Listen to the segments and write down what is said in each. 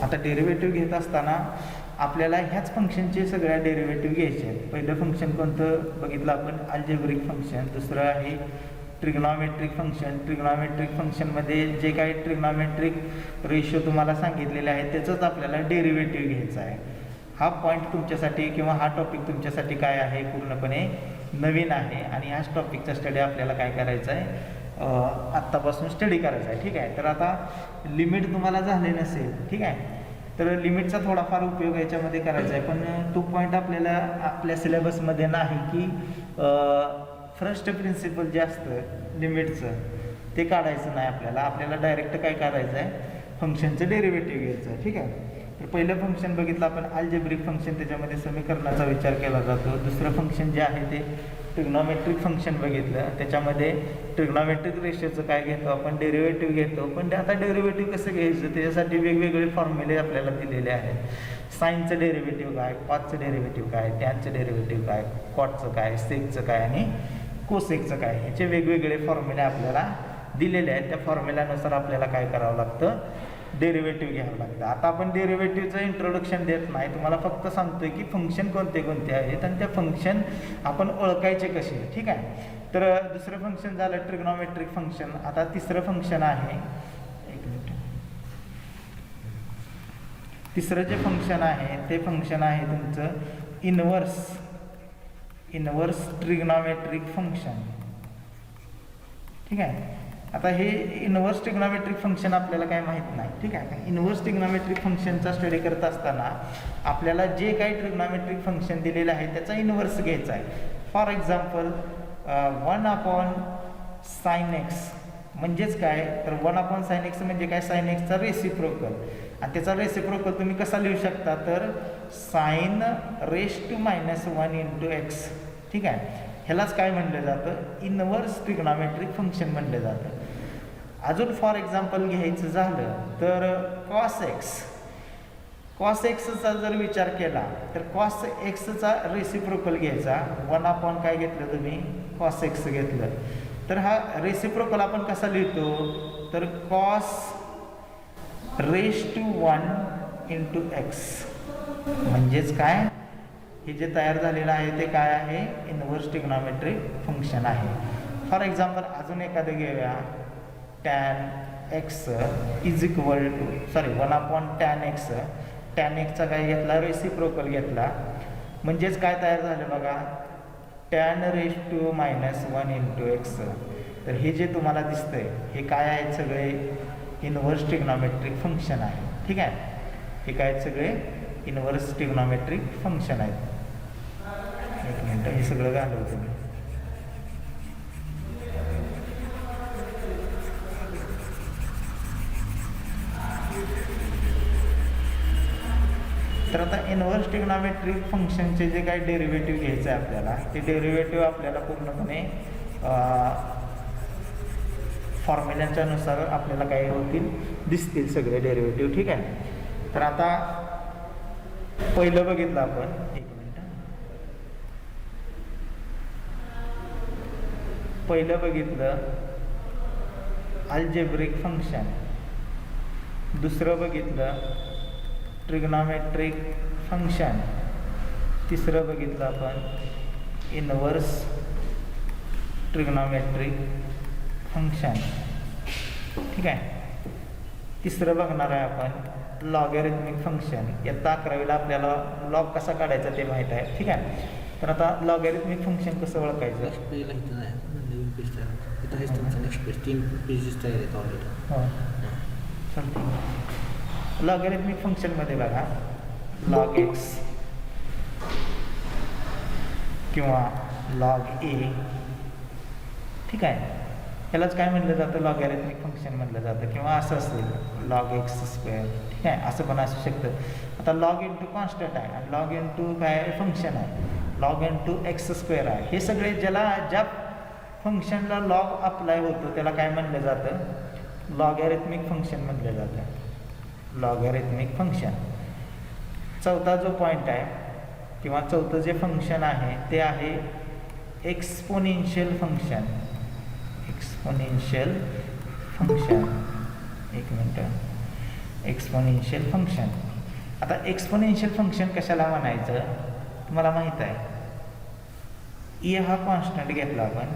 आता डेरिव्हेटिव्ह घेत असताना आपल्याला ह्याच फंक्शनचे सगळ्या डेरिव्हेटिव्ह घ्यायचे आहेत. पहिलं फंक्शन कोणतं बघितलं आपण, अल्जेब्रिक फंक्शन. दुसरं आहे ट्रिग्नॉमेट्रिक फंक्शन. ट्रिग्नॉमेट्रिक फंक्शनमध्ये जे काही ट्रिग्नॉमेट्रिक रेशो तुम्हाला सांगितलेले आहेत त्याचंच आपल्याला डेरिव्हेटिव्ह घ्यायचं आहे. हा पॉईंट तुमच्यासाठी किंवा हा टॉपिक तुमच्यासाठी काय आहे, पूर्णपणे नवीन आहे आणि ह्याच टॉपिकचा स्टडी आपल्याला काय करायचा आहे, आत्तापासून स्टडी करायचा आहे. ठीक आहे. तर आता लिमिट तुम्हाला झाले नसेल, ठीक आहे, तर लिमिटचा थोडाफार उपयोग याच्यामध्ये करायचा आहे, पण तो पॉईंट आपल्याला आपल्या सिलेबसमध्ये नाही की फर्स्ट प्रिन्सिपल जे असतं लिमिटचं ते काढायचं नाही आपल्याला. आपल्याला डायरेक्ट काय करायचं आहे, फंक्शनचं डेरिव्हेटिव्ह घ्यायचं आहे. ठीक आहे. तर पहिलं फंक्शन बघितलं आपण अल्जेब्रिक फंक्शन, त्याच्यामध्ये समीकरणाचा विचार केला जातो. दुसरं फंक्शन जे आहे ते ट्रिग्नॉमेट्रिक फंक्शन बघितलं, त्याच्यामध्ये ट्रिग्नॉमेट्रिक रेशोचं काय घेतो आपण, डेरिव्हेटिव्ह घेतो. पण ते आता डेरिव्हेटिव्ह कसं घ्यायचं त्याच्यासाठी वेगवेगळे फॉर्म्युले आपल्याला दिलेले आहेत. साईनचं डेरिव्हेटिव्ह काय, कॉसचं डेरिव्हेटिव्ह काय, टॅनचं डेरिव्हेटिव्ह काय, कॉटचं काय, सेकचं काय आणि कोसेकचं काय, ह्याचे वेगवेगळे फॉर्म्युले आपल्याला दिलेले आहेत. त्या फॉर्म्युल्यानुसार आपल्याला काय करावं लागतं, डेरिव्हेटिव्ह घ्यावं लागतं. आता आपण डेरिव्हेटिव्हचं इंट्रोडक्शन देत नाही, तुम्हाला फक्त सांगतोय की फंक्शन कोणते कोणते आहेत आणि त्या फंक्शन आपण ओळखायचे कसे. ठीक आहे. तर दुसरं फंक्शन झालं ट्रिग्नॉमेट्रिक फंक्शन. आता तिसरं फंक्शन आहे, एक मिनिट, तिसरं जे फंक्शन आहे ते फंक्शन आहे तुमचं इनवर्स ट्रिग्नॉमेट्रिक फंक्शन. ठीक आहे. आता हे इनवर्स ट्रिग्नॉमेट्रिक फंक्शन आपल्याला काय माहीत नाही. ठीक आहे. इनवर्स ट्रिग्नॉमेट्रिक फंक्शनचा स्टडी करत असताना आपल्याला जे काही ट्रिग्नॉमेट्रिक फंक्शन दिलेलं आहे त्याचा इनवर्स घ्यायचा आहे. फॉर एक्झाम्पल 1/sin x म्हणजेच काय, तर 1/sin x म्हणजे काय, sin x चा रेसिप्रोकल. आणि त्याचा रेसिप्रोकल तुम्ही कसा लिहू शकता, तर sin raised to -1 × x. ठीक आहे. ह्यालाच काय म्हणलं जातं, इनवर्स ट्रिग्नॉमेट्रिक फंक्शन म्हणलं जातं. अजून फॉर एक्झाम्पल घ्यायचं झालं तर cos x चा जर विचार केला तर cos x चा रेसिप्रोकल घ्यायचा. 1 काय घेतलं तुम्ही, cos x घेतलं. तर हा रेसिप्रोकल आपण कसा लिहितो, तर cos raised to 1 × x म्हणजेच काय, हे जे तयार झालेलं आहे ते काय आहे, इनवर्स ट्रिग्नॉमेट्रिक फंक्शन आहे. फॉर एक्झाम्पल अजून एखादं घेऊया, tan x is equal to 1/tan x. tan x चा काय घेतला, रेसिप्रोकल घेतला. म्हणजेच काय तयार झालं बघा, tan raised to -1 × x. तर हे जे तुम्हाला दिसतंय हे काय आहेत, सगळे इनवर्स ट्रिग्नॉमेट्रिक फंक्शन आहे. ठीक आहे. हे काय सगळे इनवर्स ट्रिग्नॉमेट्रिक फंक्शन आहेत. एक मिनिट, हे सगळं घालवतो मी. तर आता इनवर्स ट्रिग्नॉमेट्रिक फंक्शनचे जे काही डेरिव्हेटिव्ह घ्यायचं आहे आपल्याला, ते डेरिव्हेटिव्ह आपल्याला पूर्णपणे फॉर्म्युल्याच्या नुसार आपल्याला काय होतील, दिसतील सगळे डेरिव्हेटिव्ह. ठीक आहे. तर आता पहिलं बघितलं आपण, एक मिनिट, पहिलं बघितलं अल्जेब्रिक फंक्शन. दुसरं बघितलं ट्रिग्नॉमेट्रिक फंक्शन. तिसरं बघितलं आपण इनवर्स ट्रिग्नॉमेट्रिक फंक्शन. ठीक आहे. तिसरं बघणार आहे आपण लॉगॅरिथमिक फंक्शन. इयत्ता 11वीला आपल्याला लॉग कसा काढायचा ते माहीत आहे. ठीक आहे. तर आता लॉगॅरिथमिक फंक्शन कसं ओळखायचं, लॉगॅरिथमिक फंक्शनमध्ये बघा log x किंवा log a. ठीक आहे. ह्यालाच काय म्हटलं जातं, लॉगॅरिथमिक फंक्शन म्हटलं जातं. किंवा असं असेल log x². ठीक आहे. असं पण असू शकतं. आता log * कॉन्स्टंट आहे आणि log * काय फंक्शन आहे, log * x² आहे. हे सगळे ज्या फंक्शनला लॉग अप्लाय होतो त्याला काय म्हणलं जातं, लॉगॅरिथमिक फंक्शन म्हटलं जातं. Logarithmic function. चौथा जो पॉईंट आहे किंवा चौथं जे फंक्शन आहे ते आहे एक्सपोनेन्शियल फंक्शन. एक्सपोनेन्शियल फंक्शन, एक मिनटं, एक्सपोनेन्शियल फंक्शन. आता एक्सपोनेन्शियल फंक्शन कशाला म्हणायचं तुम्हाला माहीत आहे. ए हा कॉन्स्टंट घेतला आपण,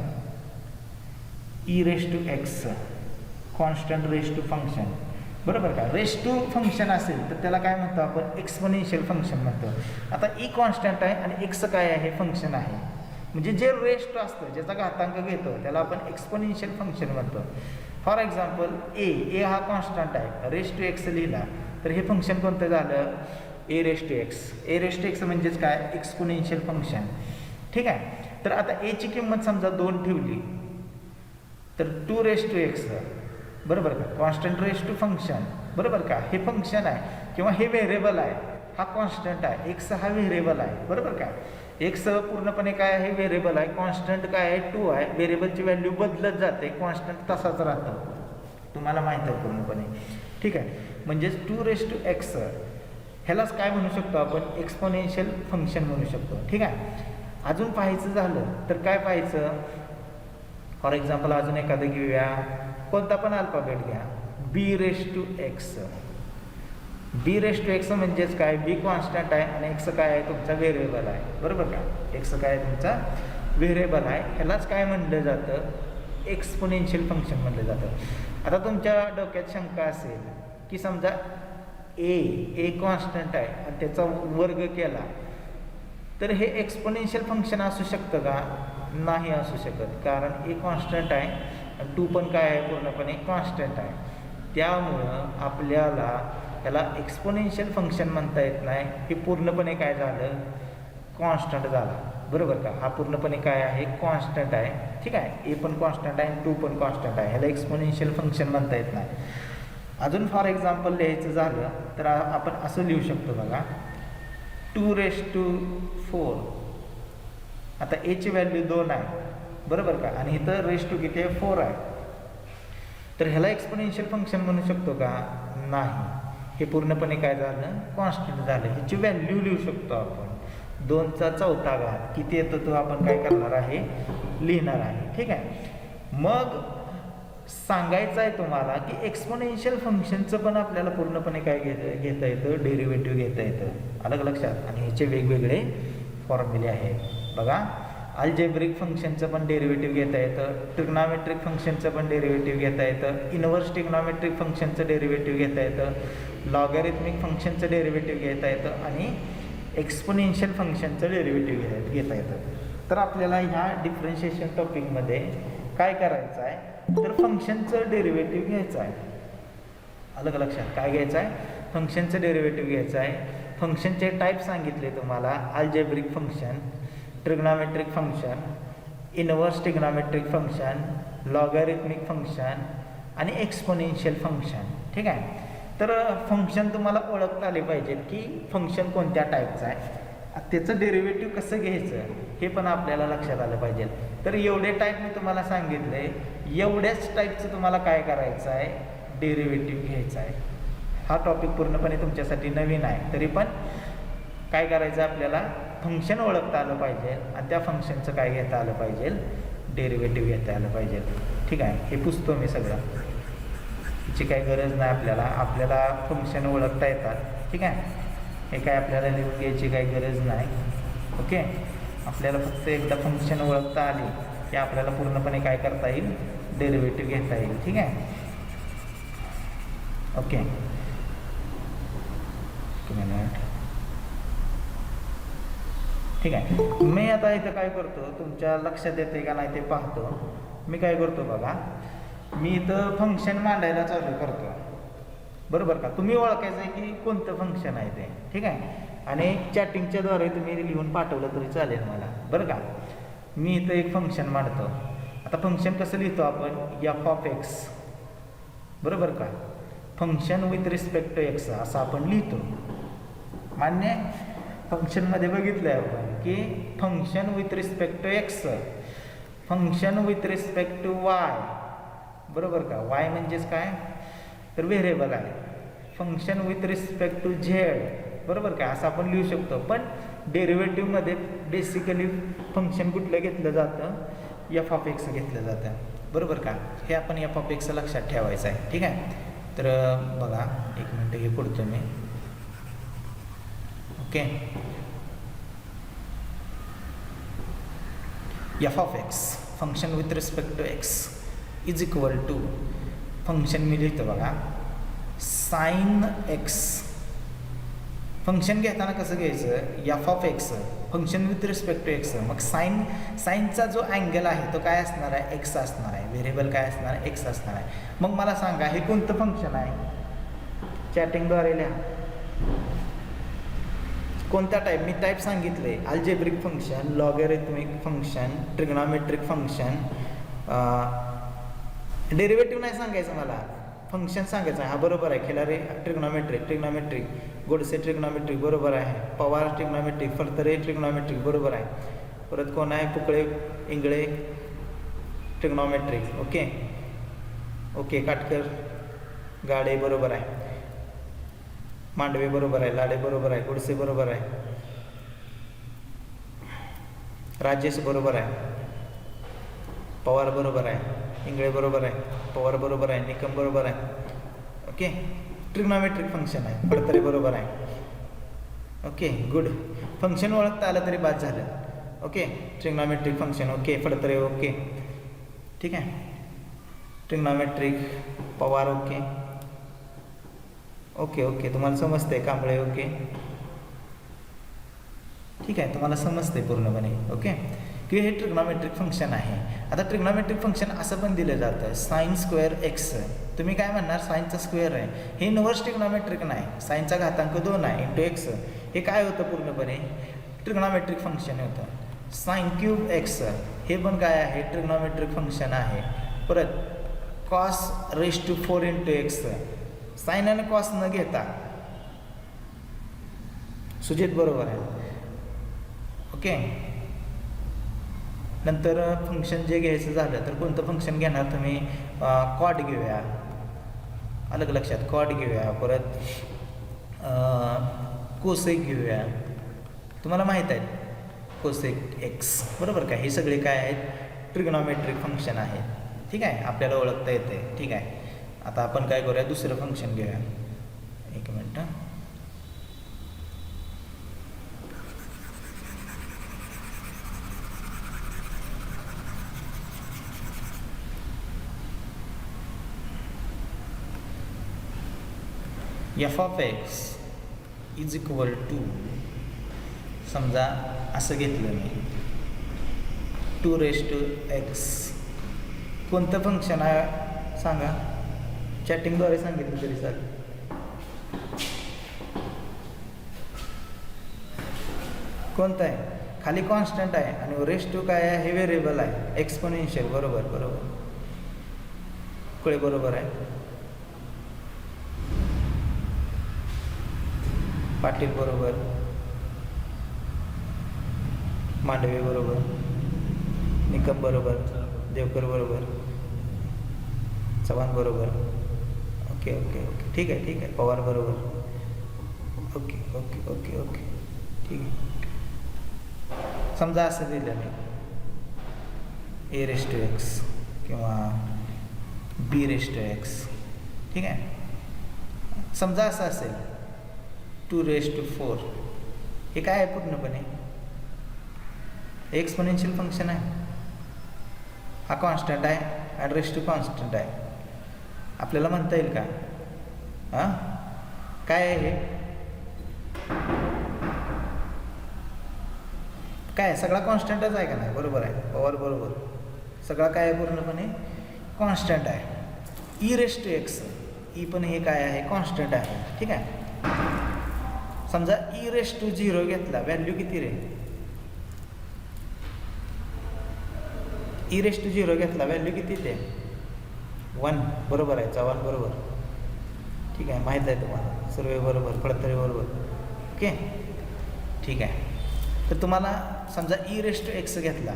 e raise to x constant raise to function, बरोबर का. रेस टू फंक्शन असेल तर त्याला काय म्हणतो आपण, एक्सपोनेन्शियल फंक्शन म्हणतो. आता ई कॉन्स्टंट आहे आणि एक्स काय आहे, फंक्शन आहे. म्हणजे जे रेस टू असतं, ज्याचा घातांक घेतो त्याला आपण एक्सपोनेन्शियल फंक्शन म्हणतो. फॉर एक्झाम्पल ए हा कॉन्स्टंट आहे, रेस टू एक्स लिहिला तर हे फंक्शन कोणतं झालं, A raise to X. A raise to X म्हणजेच काय, एक्सपोनेन्शियल फंक्शन. ठीक आहे. तर आता एची किंमत समजा 2 ठेवली तर 2 रेस टू एक्स, बरोबर का, कॉन्स्टंट रेस टू फंक्शन, बरोबर का. हे फंक्शन आहे किंवा हे व्हेरिएबल आहे, हा कॉन्स्टंट आहे, एक्स हा व्हेरिएबल आहे, बरोबर का. एक्स पूर्णपणे काय आहे, व्हेरिएबल आहे. कॉन्स्टंट काय आहे, 2 आहे. व्हेरिएबलची व्हॅल्यू बदलत जाते, कॉन्स्टंट तसाच राहतो, तुम्हाला माहीत आहे पूर्णपणे. ठीक आहे. म्हणजेच 2 रेस टू एक्स ह्यालाच काय म्हणू शकतो आपण, एक्सपोनेन्शियल फंक्शन म्हणू शकतो. ठीक आहे. अजून पाहायचं झालं तर काय पाहायचं, फॉर एक्झाम्पल अजून एखादं घेऊया, कोणता पण अल्फाबेट घ्या, B raise to X. B raise to X म्हणजेच काय, बी कॉन्स्टंट आहे आणि एक्स काय आहे, तुमचा व्हेरिएबल आहे, बरोबर का. एक्स काय आहे, तुमचा व्हेरिएबल आहे. ह्यालाच काय म्हणलं जातं, एक्सपोनेन्शियल फंक्शन म्हणलं जातं. आता तुमच्या डोक्यात शंका असेल की समजा ए कॉन्स्टंट आहे आणि त्याचा वर्ग केला तर हे एक्सपोनेन्शियल फंक्शन असू शकतं का, नाही असू शकत. कारण ए कॉन्स्टंट आहे आणि 2 पण काय आहे, पूर्णपणे कॉन्स्टंट आहे. त्यामुळं आपल्याला त्याला एक्सपोनेन्शियल फंक्शन म्हणता येत नाही. हे पूर्णपणे काय झालं, कॉन्स्टंट झाला, बरोबर का. हा पूर्णपणे काय आहे, कॉन्स्टंट आहे. ठीक आहे. ए पण कॉन्स्टंट आहे आणि 2 पण कॉन्स्टंट आहे. ह्याला एक्सपोनेन्शियल फंक्शन म्हणता येत नाही. अजून फॉर एक्झाम्पल लिहायचं झालं तर आपण असं लिहू शकतो बघा, 2 रेस टू 4. आता एची व्हॅल्यू 2 आहे, बरोबर का, आणि इथं रेस टू किती आहे, 4 आहे. तर ह्याला एक्सपोनेन्शियल फंक्शन म्हणू शकतो का, नाही. हे पूर्णपणे काय झालं, कॉन्स्टंट झालं. ह्याची व्हॅल्यू लिहू शकतो आपण, 2चा 4था घात किती येतो तो आपण काय करणार आहे, लिहिणार आहे. ठीक आहे. मग सांगायचं आहे तुम्हाला की एक्सपोनेन्शियल फंक्शनचं पण आपल्याला पूर्णपणे काय घेता येतं, डेरिव्हेटिव्ह घेता येतं. अलग लक्षात. आणि ह्याचे वेगवेगळे फॉर्म्युले आहेत बघा. अल्जेब्रिक फंक्शनचं पण डेरिव्हेटिव्ह घेता येतं, ट्रिग्नॉमेट्रिक फंक्शनचं पण डेरिव्हेटिव्ह घेता येतं, इनव्हर्स ट्रिग्नॉमेट्रिक फंक्शनचं डेरिव्हेटिव्ह घेता येतं, लॉगॅरिथमिक फंक्शनचं डेरिव्हेटिव्ह घेता येतं आणि एक्सपोनेन्शियल फंक्शनचं डेरिव्हेटिव्ह घेता येतं. तर आपल्याला ह्या डिफरन्शिएशन टॉपिकमध्ये काय करायचं आहे, तर फंक्शनचं डेरिव्हेटिव्ह घ्यायचं आहे. अलग लक्षात. काय घ्यायचं आहे, फंक्शनचं डेरिव्हेटिव्ह घ्यायचं आहे. फंक्शनचे टाईप सांगितले तुम्हाला, algebraic function, trigonometric function, inverse trigonometric function, logarithmic function आणि एक्सपोनेन्शियल फंक्शन. ठीक आहे. तर फंक्शन तुम्हाला ओळखता आले पाहिजे की फंक्शन कोणत्या टाईपचं आहे, त्याचं डेरिव्हेटिव्ह कसं घ्यायचं हे पण आपल्याला लक्षात आलं पाहिजे. तर एवढे टाईप मी तुम्हाला सांगितले, एवढ्याच टाईपचं तुम्हाला काय करायचं आहे, डेरिव्हेटिव्ह घ्यायचा आहे. हा टॉपिक पूर्णपणे तुमच्यासाठी नवीन आहे, तरी पण काय करायचं, आपल्याला फंक्शन ओळखता आलं पाहिजे आणि त्या फंक्शनचं काय घेता आलं पाहिजे, डेरिव्हेटिव्ह घेता आलं पाहिजे. ठीक आहे. हे पुसतो मी सगळं, याची काही गरज नाही आपल्याला. आपल्याला फंक्शन ओळखता येतात. ठीक आहे. हे काय आपल्याला लिहून घ्यायची काही गरज नाही. ओके. आपल्याला फक्त एकदा फंक्शन ओळखता आली की आपल्याला पूर्णपणे काय करता येईल, डेरिव्हेटिव्ह घेता येईल. ठीक आहे. ओके. ठीक आहे. मी आता इथं काय करतो, तुमच्या लक्षात येते का नाही ते पाहतो. मी काय करतो बघा, मी इथं फंक्शन मांडायला चालू करतो, बरोबर का. तुम्ही ओळखायचं आहे की कोणतं फंक्शन आहे ते. ठीक आहे. आणि चॅटिंगच्या द्वारे तुम्ही लिहून पाठवलं तरी चालेल मला, बरं का. मी इथं एक फंक्शन मांडतो. आता फंक्शन कसं लिहितो आपण, एफ ऑफ एक्स, बरोबर का. Function with respect to x असं आपण लिहितो. मान्य. फंक्शनमध्ये बघितलं आहे आपण की function with respect to x, function with respect to y, बरोबर का. वाय म्हणजेच काय, तर व्हेरिएबल आहे. Function with respect to z, बरोबर का, असं आपण लिहू शकतो. पण डेरिव्हेटिव्हमध्ये बेसिकली फंक्शन कुठलं घेतलं जातं, एफ ऑफ एक्स घेतलं जातं, बरोबर का. हे आपण एफ ऑफ एक्स लक्षात ठेवायचं आहे. ठीक आहे. तर बघा एक मिनटं हे पुढतो मी. Okay, F of x function with respect to X is equal to function मी लिहितो बघा साइन एक्स. फंक्शन घेताना कसं घ्यायचं, F of x function with respect to X. मग साईनचा जो अँगल आहे तो काय असणार आहे, एक्स असणार आहे. व्हेरिएबल काय असणार आहे, एक्स असणार आहे. मग मला सांगा हे कोणतं फंक्शन आहे, चॅटिंगद्वारे लिहा. कोणत्या टाईप, मी टाईप सांगितले, algebraic function, logarithmic function, trigonometric function. Derivative नाही सांगायचं मला, फंक्शन सांगायचं आहे. हा बरोबर आहे. खिलारी ट्रिग्नॉमेट्रिक, गोडसे ट्रिग्नॉमेट्रिक बरोबर आहे. पवार ट्रिग्नॉमेट्रिक, फडतरे ट्रिग्नॉमेट्रिक बरोबर आहे. परत कोण आहे, Pukale Ingale trigonometric. Okay okay, Katkar Gade बरोबर आहे. मांडवे बरोबर आहे. लाडे बरोबर आहे. गोडसे बरोबर आहे. राजेश बरोबर आहे. पवार बरोबर आहे. इंगळे बरोबर आहे. पवार बरोबर आहे. निकम बरोबर आहे. ओके, ट्रिग्नॉमेट्रिक फंक्शन आहे. फडतरे बरोबर आहे. Okay good. फंक्शन ओळखता आलं तरी बाद झालं. Okay, trigonometric function. Okay, Phadtare okay, ठीक आहे. Trigonometric Pawar okay okay okay, तुम्हाला समजते. कांबळे ओके, ठीक आहे, तुम्हाला समजते पूर्णपणे. ओके, की हे ट्रिग्नॉमेट्रिक फंक्शन आहे. आता ट्रिग्नॉमेट्रिक फंक्शन असं पण दिलं जातं साइन स्क्वेअर एक्स. तुम्ही काय म्हणणार, साईनचा स्क्वेअर आहे. हे इनव्हर्स ट्रिग्नॉमेट्रिक नाही, साईनचा घातांक 2 आहे इंटू एक्स. हे काय होतं पूर्णपणे ट्रिग्नॉमेट्रिक फंक्शन होतं. साइन क्यूब एक्स हे पण काय आहे, ट्रिग्नॉमेट्रिक फंक्शन आहे. परत cos raise to 4 into x, sine आणि कॉस न घेता. सुजित बरोबर आहे. ओके, नंतर फंक्शन जे घ्यायचं झालं तर कोणतं फंक्शन घेणार तुम्ही, कॉट घेऊया. अलग लक्षात, कॉट घेऊया. परत कोसेक घेऊया. तुम्हाला माहीत आहे कोसेक एक्स बरोबर का. हे सगळे काय आहेत, ट्रिग्नॉमेट्रिक फंक्शन आहेत. ठीक आहे, आपल्याला ओळखता येते. ठीक आहे, आता आपण काय करूया, दुसरं फंक्शन घेऊया. एक मिनटं. F of x is equal to, समजा असं घेतलं मी, 2 रेस टू एक्स. कोणतं फंक्शन आहे सांगा, चॅटिंगद्वारे सांगितलं तरी चालेल. कोणतं आहे, खाली कॉन्स्टंट आहे आणि रेस टू काय आहे, हे व्हेरिएबल आहे, एक्सपोनेन्शियल. बरोबर बरोबर, कुळे बरोबर आहे. पाटील बरोबर. मांडवे बरोबर. निकम बरोबर. देवकर बरोबर. चव्हाण बरोबर. ओके ओके ओके, ठीक आहे ठीक आहे. पवार बरोबर. ओके ओके ओके ओके, ठीक आहे. समजा असं दिलं मी, ए रेस टू एक्स किंवा बी रेस टू एक्स. ठीक आहे, समजा असं असेल 2 रेस टू 4. हे काय आहे पूर्णपणे, एक्सपोनेन्शियल फंक्शन आहे. हा कॉन्स्टंट आहे आणि रेस टू कॉन्स्टंट आहे. आपल्याला म्हणता येईल का, हां काय आहे हे, काय सगळा कॉन्स्टंटच आहे का नाही. बरोबर आहे, पॉवर बरोबर. सगळा काय आहे पूर्णपणे कॉन्स्टंट आहे. E raise to x, e पण हे काय आहे, कॉन्स्टंट आहे. ठीक आहे, समजा ई रेस टू 0 घेतला, व्हॅल्यू किती रे, ई रेस टू 0 घेतला, व्हॅल्यू किती ते 1. बरोबर आहे, चव्हाण बरोबर. ठीक आहे, माहीत आहे तुम्हाला. सर्व बरोबर, फडतरे बरोबर. ओके, ठीक आहे. तर तुम्हाला समजा ई रेस टू एक्स घेतला,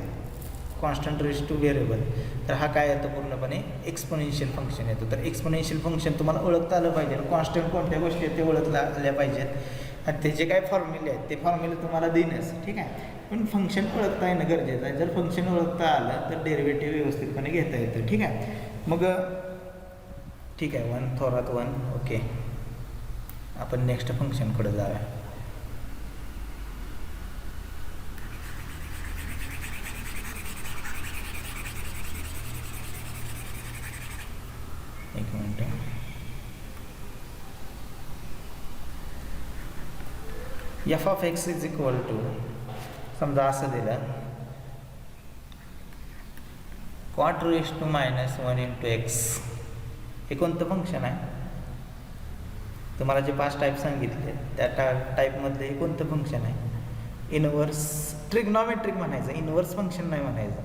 कॉन्स्टंट रेस टू व्हेरिएबल, तर हा काय येतो पूर्णपणे एक्सपोनेन्शियल फंक्शन येतो. तर एक्सपोनेन्शियल फंक्शन तुम्हाला ओळखता आलं पाहिजे. कॉन्स्टंट कोणत्या गोष्टी आहेत ते ओळखता आल्या पाहिजेत आणि त्याचे काय फॉर्म्युले आहेत ते फॉर्म्युले तुम्हाला देणंच. ठीक आहे, पण फंक्शन ओळखता येणं गरजेचं आहे. जर फंक्शन ओळखता आलं तर डेरिव्हेटिव्ह व्यवस्थितपणे घेता येतं. ठीक आहे, मग ठीक आहे, 1 थोरात 1. ओके, आपण नेक्स्ट फंक्शनकडे जाऊया. एक मिनिट. F of x is equal to, समजा असं दिलं, cot raised to -1 into x. हे कोणतं फंक्शन आहे? तुम्हाला जे 5 टाईप सांगितले त्या टाईपमधले हे कोणतं फंक्शन आहे? इनवर्स ट्रिग्नॉमेट्रिक म्हणायचं, इनवर्स फंक्शन नाही म्हणायचं.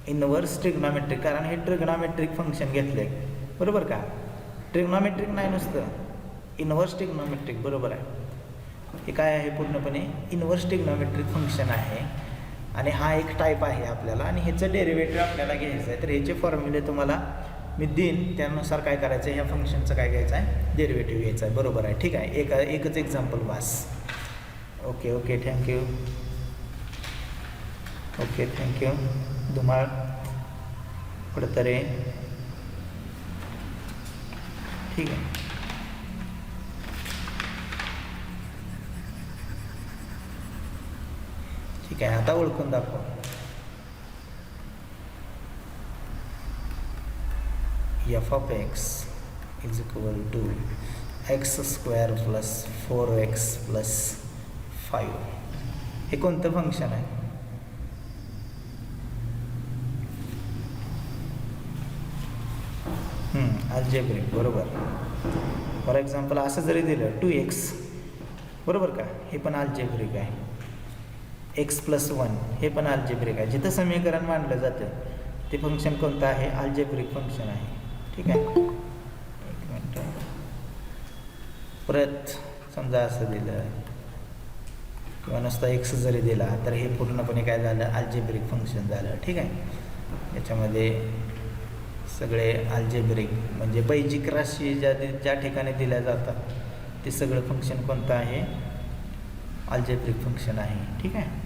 इनवर्स ट्रिग्नॉमेट्रिक, कारण हे ट्रिग्नॉमेट्रिक फंक्शन घेतले, बरोबर का? ट्रिग्नॉमेट्रिक नाही नुसतं, इनवर्स ट्रिग्नॉमेट्रिक, बरोबर आहे. हे काय आहे? पूर्णपणे इनवर्स ट्रिग्नॉमेट्रिक फंक्शन आहे आणि हा एक टाईप आहे आपल्याला, आणि ह्याचं डेरिव्हेटिव्ह आपल्याला घ्यायचं आहे. तर ह्याचे फॉर्म्युले तुम्हाला मी देईन, त्यानुसार काय करायचं आहे, ह्या फंक्शनचं काय घ्यायचं आहे, डेरिव्हेटिव्ह घ्यायचं आहे, बरोबर आहे. ठीक आहे, एकच एक्झाम्पल बास. Okay, thank you. Okay, thank you. Dhumal कुठंतरी, ठीक आहे. ठीक आहे, आता ओळखून दाखव. F of x is equal to x² + 4x + 5. हे कोणतं फंक्शन आहे? अल्जेब्रिक, बरोबर. फॉर एक्झाम्पल असं जरी दिलं 2x, बरोबर का? हे पण अल्जेब्रिक आहे. x + 1 हे पण अल्जेब्रिक आहे. जिथं समीकरण मांडलं जातं ते फंक्शन कोणतं आहे? अल्जेब्रिक फंक्शन आहे. ठीक आहे, एक मिनट. परत समजा असं दिलं किंवा नुसता x जरी दिला तर हे पूर्णपणे काय झालं? अल्जेब्रिक फंक्शन झालं. ठीक आहे, याच्यामध्ये सगळे अल्जेब्रिक म्हणजे बैजिक राशी ज्या ठिकाणी दिल्या जातात ते सगळं फंक्शन कोणतं आहे? अल्जेब्रिक फंक्शन आहे. ठीक आहे,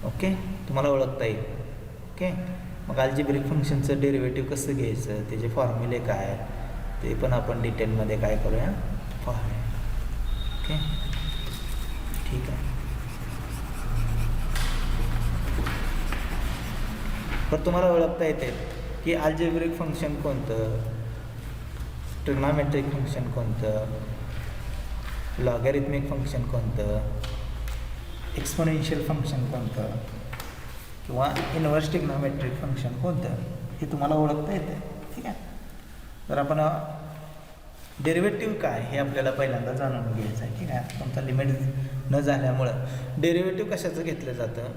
ओके, तुम्हाला ओळखता येईल. ओके, मग अल्जेब्रिक फंक्शनचं डेरिव्हेटिव्ह कसं घ्यायचं, त्याचे फॉर्म्युले काय, ते पण आपण डिटेलमध्ये काय करूया, पाहूया. ओके, ठीक आहे. तर तुम्हाला ओळखता येते की अल्जेब्रिक फंक्शन कोणतं, ट्रिग्नॉमेट्रिक फंक्शन कोणतं, लॉगॅरिथमिक फंक्शन कोणतं, एक्सपोनेन्शियल फंक्शन कोणतं, किंवा इनव्हर्स ट्रिग्नॉमेट्रिक फंक्शन कोणतं, हे तुम्हाला ओळखता येते. ठीक आहे, तर आपण डेरिव्हेटिव्ह काय हे आपल्याला पहिल्यांदा जाणून घ्यायचं आहे. ठीक आहे, तुमचा लिमिट न झाल्यामुळं डेरिव्हेटिव्ह कशाचं घेतलं जातं?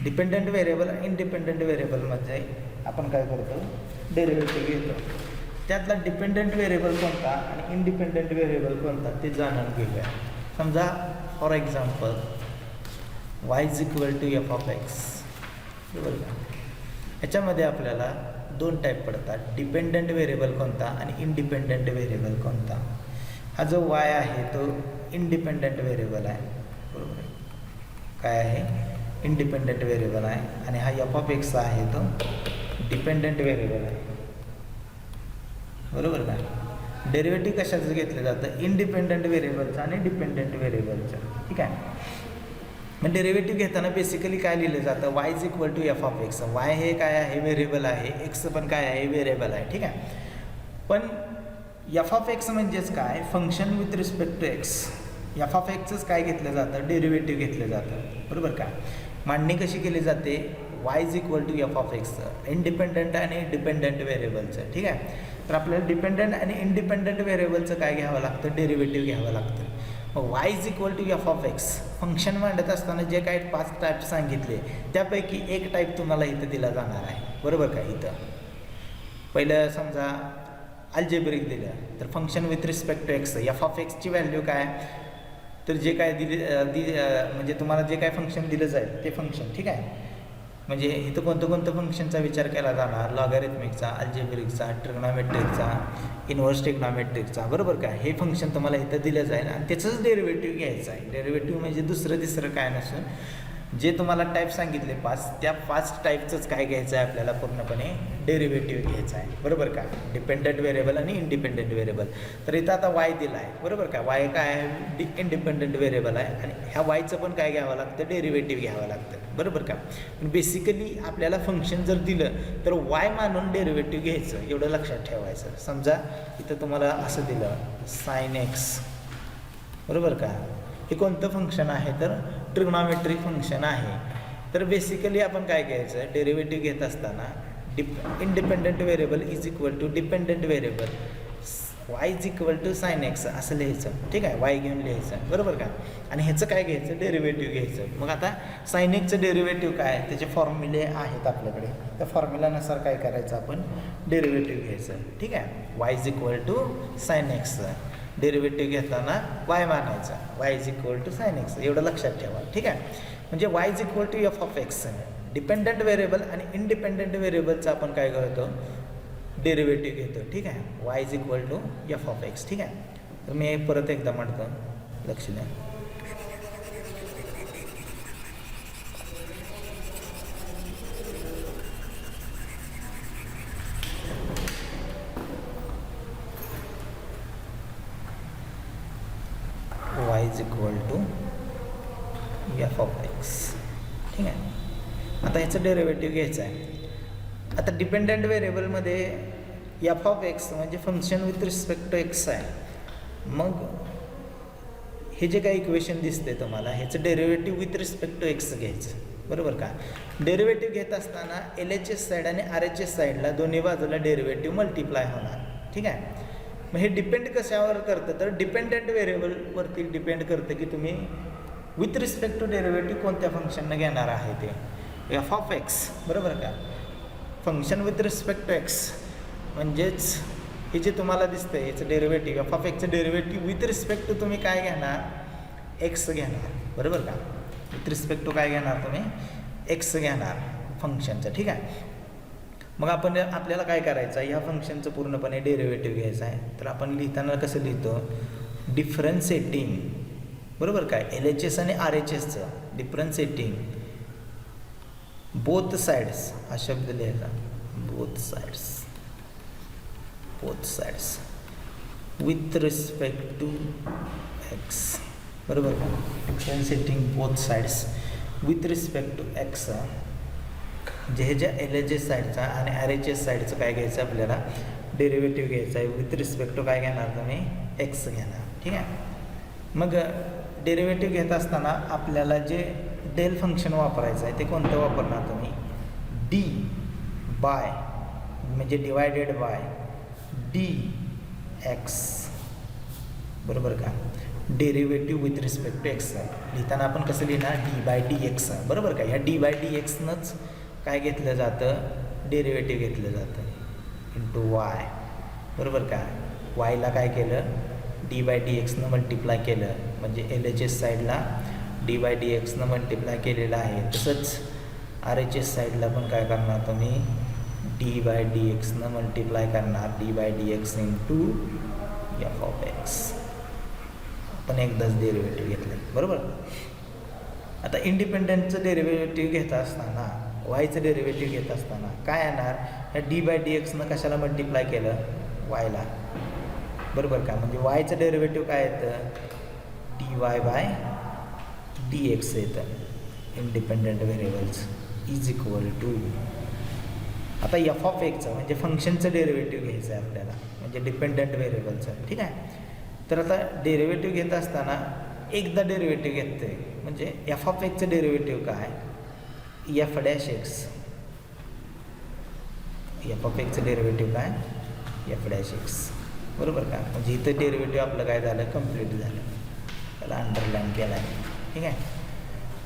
डिपेंडंट व्हेरिएबल, इंडिपेंडंट व्हेरिएबलमध्ये आपण काय करतो? डेरिव्हेटिव्ह घेतो. त्यातला डिपेंडंट व्हेरिएबल कोणता आणि इंडिपेंडंट व्हेरिएबल कोणता ते जाणून घेऊया. समजा for example y is equal to f of x, बरोबर का? ह्याच्यामध्ये आपल्याला 2 टाईप पडतात, डिपेंडंट व्हेरिएबल कोणता आणि इंडिपेंडंट व्हेरिएबल कोणता. हा जो y आहे तो इंडिपेंडंट व्हेरिएबल आहे, बरोबर आहे. काय आहे? इंडिपेंडंट व्हेरिएबल आहे. आणि हा एफ ऑफ एक्स आहे तो डिपेंडंट व्हेरिएबल आहे, बरोबर का? डेरिव्हेटिव्ह कशाचं घेतलं जातं? इंडिपेंडंट व्हेरिएबलचं आणि डिपेंडंट व्हेरिएबलचं. ठीक आहे, मग डेरिव्हेटिव्ह घेताना बेसिकली काय लिहिलं जातं? y is equal to f of x. y हे काय आहे? व्हेरिएबल आहे. x पण काय आहे? व्हेरिएबल आहे. ठीक आहे, पण एफ ऑफ एक्स म्हणजेच काय? Function with respect to X. F of एक्सच काय घेतलं जातं? डेरिव्हेटिव्ह घेतलं जातं, बरोबर का? मांडणी कशी केली जाते? y is equal to f of x, independent आणि डिपेंडंट व्हेरिएबलचं. ठीक आहे, तर आपल्याला डिपेंडंट आणि इंडिपेंडंट व्हेरिएबलचं काय घ्यावं लागतं? डेरिव्हेटिव्ह घ्यावं लागतं. मग y is equal to f of x function मांडत असताना जे काही 5 टाईप सांगितले त्यापैकी एक टाईप तुम्हाला इथं दिला जाणार आहे, बरोबर का? इथं पहिलं समजा अल्जेब्रिक दिलं तर function with respect to X, F of एक्सची व्हॅल्यू काय? तर जे काय म्हणजे तुम्हाला जे काय फंक्शन दिलं जाईल ते फंक्शन. ठीक आहे, म्हणजे इथं कोणतं फंक्शनचा विचार केला जाणार? लॉगॅरिथमिकचा, अल्जेब्रिकचा, ट्रिग्नॉमेट्रिकचा, इनव्हर्स ट्रिग्नॉमेट्रिकचा, बरोबर का? हे फंक्शन तुम्हाला इथं दिलं जाईल आणि त्याचंच डेरिव्हेटिव्ह घ्यायचं आहे. डेरिव्हेटिव्ह म्हणजे दुसरं तिसरं काय नसून जे तुम्हाला टाईप सांगितले 5, त्या 5 टाईपचंच काय घ्यायचं आहे आपल्याला पूर्णपणे डेरिव्हेटिव्ह घ्यायचं आहे, बरोबर का. डिपेंडंट व्हेरिएबल आणि इंडिपेंडंट व्हेरिएबल. तर इथं आता वाय दिला आहे, बरोबर का. वाय काय आहे, इंडिपेंडंट व्हेरिएबल आहे आणि ह्या वायचं पण काय घ्यावं लागतं, डेरिव्हेटिव्ह घ्यावं लागतं, बरोबर का. पण बेसिकली आपल्याला फंक्शन जर दिलं तर वाय मानून डेरिव्हेटिव्ह घ्यायचं, एवढं लक्षात ठेवायचं. समजा इथं तुम्हाला असं दिलं साइन एक्स, बरोबर का. हे कोणतं फंक्शन आहे तर ट्रिग्नॉमेट्रिक फंक्शन आहे. तर बेसिकली आपण काय घ्यायचं, डेरिव्हेटिव्ह घेत असताना independent variable is equal to dependent variable y is equal to sine x असं लिहायचं, ठीक आहे. वाय घेऊन लिहायचं, बरोबर का. आणि ह्याचं काय घ्यायचं, डेरिव्हेटिव्ह घ्यायचं. मग आता साइन एक्सचं डेरिव्हेटिव्ह काय, त्याचे फॉर्म्युले आहेत आपल्याकडे. त्या फॉर्म्युलानुसार काय करायचं, आपण डेरिव्हेटिव्ह घ्यायचं, ठीक आहे. Y is equal to sine x, derivative घेताना वाय मानायचा, y is equal to sine x, एवढं लक्षात ठेवा, ठीक आहे. म्हणजे y is equal to f of x, dependent variable आणि इंडिपेंडंट व्हेरिएबलचं आपण काय करतो, डेरिव्हेटिव्ह घेतो, ठीक आहे. Y is equal to f of x, ठीक आहे. तर मी परत एकदा म्हणतो, लक्ष द्या. Y is equal to f of x, ठीक आहे. आता ह्याचं डेरिव्हेटिव्ह घ्यायचं आहे. आता डिपेंडंट व्हेरिएबलमध्ये एफ ऑफ एक्स म्हणजे function with respect to x आहे. मग हे जे काही इक्वेशन दिसते तुम्हाला, ह्याचं derivative with respect to x घ्यायचं, बरोबर का. डेरिव्हेटिव्ह घेत असताना एल एच एस साईड आणि आर एच एस साईडला दोन्ही बाजूला डेरिव्हेटिव्ह मल्टिप्लाय होणार, ठीक आहे. मग हे डिपेंड कशावर करतं, तर डिपेंडंट व्हेरिएबलवरती डिपेंड करतं की तुम्ही विथ रिस्पेक्ट टू डेरिव्हेटिव्ह कोणत्या फंक्शननं घेणार आहे. ते एफ ऑफ एक्स, बरोबर का. Function with respect to X म्हणजेच हे जे तुम्हाला दिसतं याचं डेरिव्हेटिव्ह, एफ ऑफ एक्सचं डेरिव्हेटिव्ह विथ रिस्पेक्ट टू तुम्ही काय घेणार, एक्स घेणार, बरोबर का. विथ रिस्पेक्ट टू काय घेणार तुम्ही, एक्स घेणार फंक्शनचं, ठीक आहे. मग आपल्याला काय करायचं आहे, ह्या फंक्शनचं पूर्णपणे डेरिव्हेटिव्ह घ्यायचं आहे. तर आपण लिहिताना कसं लिहितो, डिफरन्शिएटिंग, बरोबर काय, एल एच एस आणि आर एच एसचं डिफरन्शिएटिंग बोथ साइड्स हा शब्द लिहायचा, both sides with respect to x, बरोबर का. Differentiating both sides with respect to x, जे हे ज्या एल एच एस साईडचा आणि आर एच एस साईडचं काय घ्यायचं आपल्याला, डेरिव्हेटिव्ह घ्यायचं आहे. विथ रिस्पेक्ट टू काय घेणार तुम्ही, एक्स घेणार, ठीक आहे. मग डेरिव्हेटिव्ह घेत असताना आपल्याला जे डेल फंक्शन वापरायचं आहे ते कोणतं वापरणार तुम्ही, डी बाय म्हणजे डिवायडेड बाय डी एक्स, बरोबर का. Derivative with respect to x लिहिताना आपण कसं लिहिणार, डी बाय डी एक्स, बरोबर का. ह्या डी बाय डी एक्सनंच काय घेतलं जातं, डेरिव्हेटिव्ह घेतलं जातं इंटू वाय, बरोबर का. वायला काय केलं, डी बाय डी एक्सनं मल्टिप्लाय केलं, म्हणजे एल एच एस साईडला डी बाय डी एक्सनं मल्टिप्लाय केलेलं आहे. तसंच आर एच एस साईडला पण काय करणार तुम्ही, डी बाय डी एक्सनं मल्टिप्लाय करणार, d by D x into f of x. आपण एकदाच डेरिव्हेटिव्ह घेतलं, बरोबर. आता इंडिपेंडंटचं डेरिव्हेटिव्ह घेत असताना, वायचं डेरिव्हेटिव्ह घेत असताना काय येणार, ह्या डी बाय डी एक्सनं कशाला मल्टिप्लाय केलं, वायला, बरोबर का. म्हणजे वायचं डेरिव्हेटिव्ह काय येतं, D Y by D X येतं, independent variables is equal to. आता एफ ऑफ एक्सचं म्हणजे फंक्शनचं डेरिव्हेटिव्ह घ्यायचं आहे आपल्याला, म्हणजे डिपेंडंट व्हेरिएबलचं, ठीक आहे. तर आता डेरिव्हेटिव्ह घेत असताना एकदा डेरिव्हेटिव्ह घेते, म्हणजे एफ ऑफ एक्सचं डेरिव्हेटिव्ह काय, F dash X, F of एक्सचं डेरिव्हेटिव्ह काय, एफ डॅश एक्स, बरोबर का. म्हणजे इथं डेरिव्हेटिव्ह आपलं काय झालं, कम्प्लीट झालं, त्याला अंडरलाईन केलं आहे, ठीक आहे.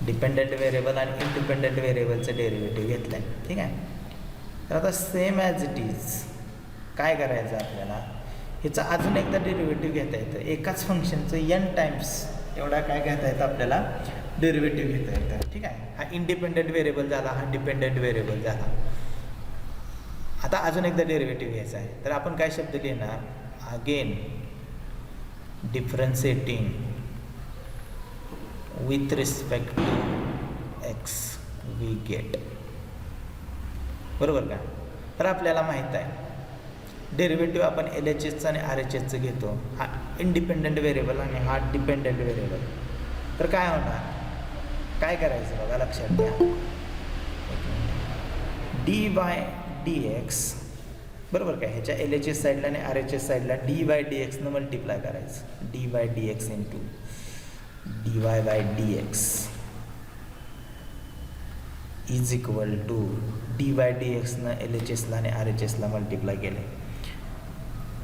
डिपेंडंट व्हेरिएबल आणि इंडिपेंडंट व्हेरिएबलचं डेरिव्हेटिव्ह घेतलं आहे, ठीक आहे. तर आता सेम ॲज इट इज काय करायचं आपल्याला, ह्याचं अजून एकदा डेरिव्हेटिव्ह घेता येतं. एकाच फंक्शनचं एन टाइम्स एवढा काय घेता येतं आपल्याला, डेरिव्हेटिव्ह घेता येतं, ठीक आहे. हा इंडिपेंडंट व्हेरिएबल झाला, हा डिपेंडंट व्हेरिएबल झाला. आता अजून एकदा डेरिव्हेटिव्ह घ्यायचा आहे, तर आपण काय शब्द लिहिणार, again differentiating with respect to x we get. बरोबर का? तर आपल्याला माहीत आहे डेरिव्हेटिव्ह आपण LHSचं आणि RHSचं घेतो. हा इंडिपेंडंट व्हेरिएबल आणि हा डिपेंडंट व्हेरिएबल. तर काय होणार, काय करायचं बघा, लक्षात घ्या. dy/dx बरोबर काय, ह्याच्या LHS साईडला आणि RHS साईडला dy/dx न मल्टिप्लाय करायचं. dy/dx into dy/dx is equal to dy/dx न LHSला आणि RHSला मल्टिप्लाय केले.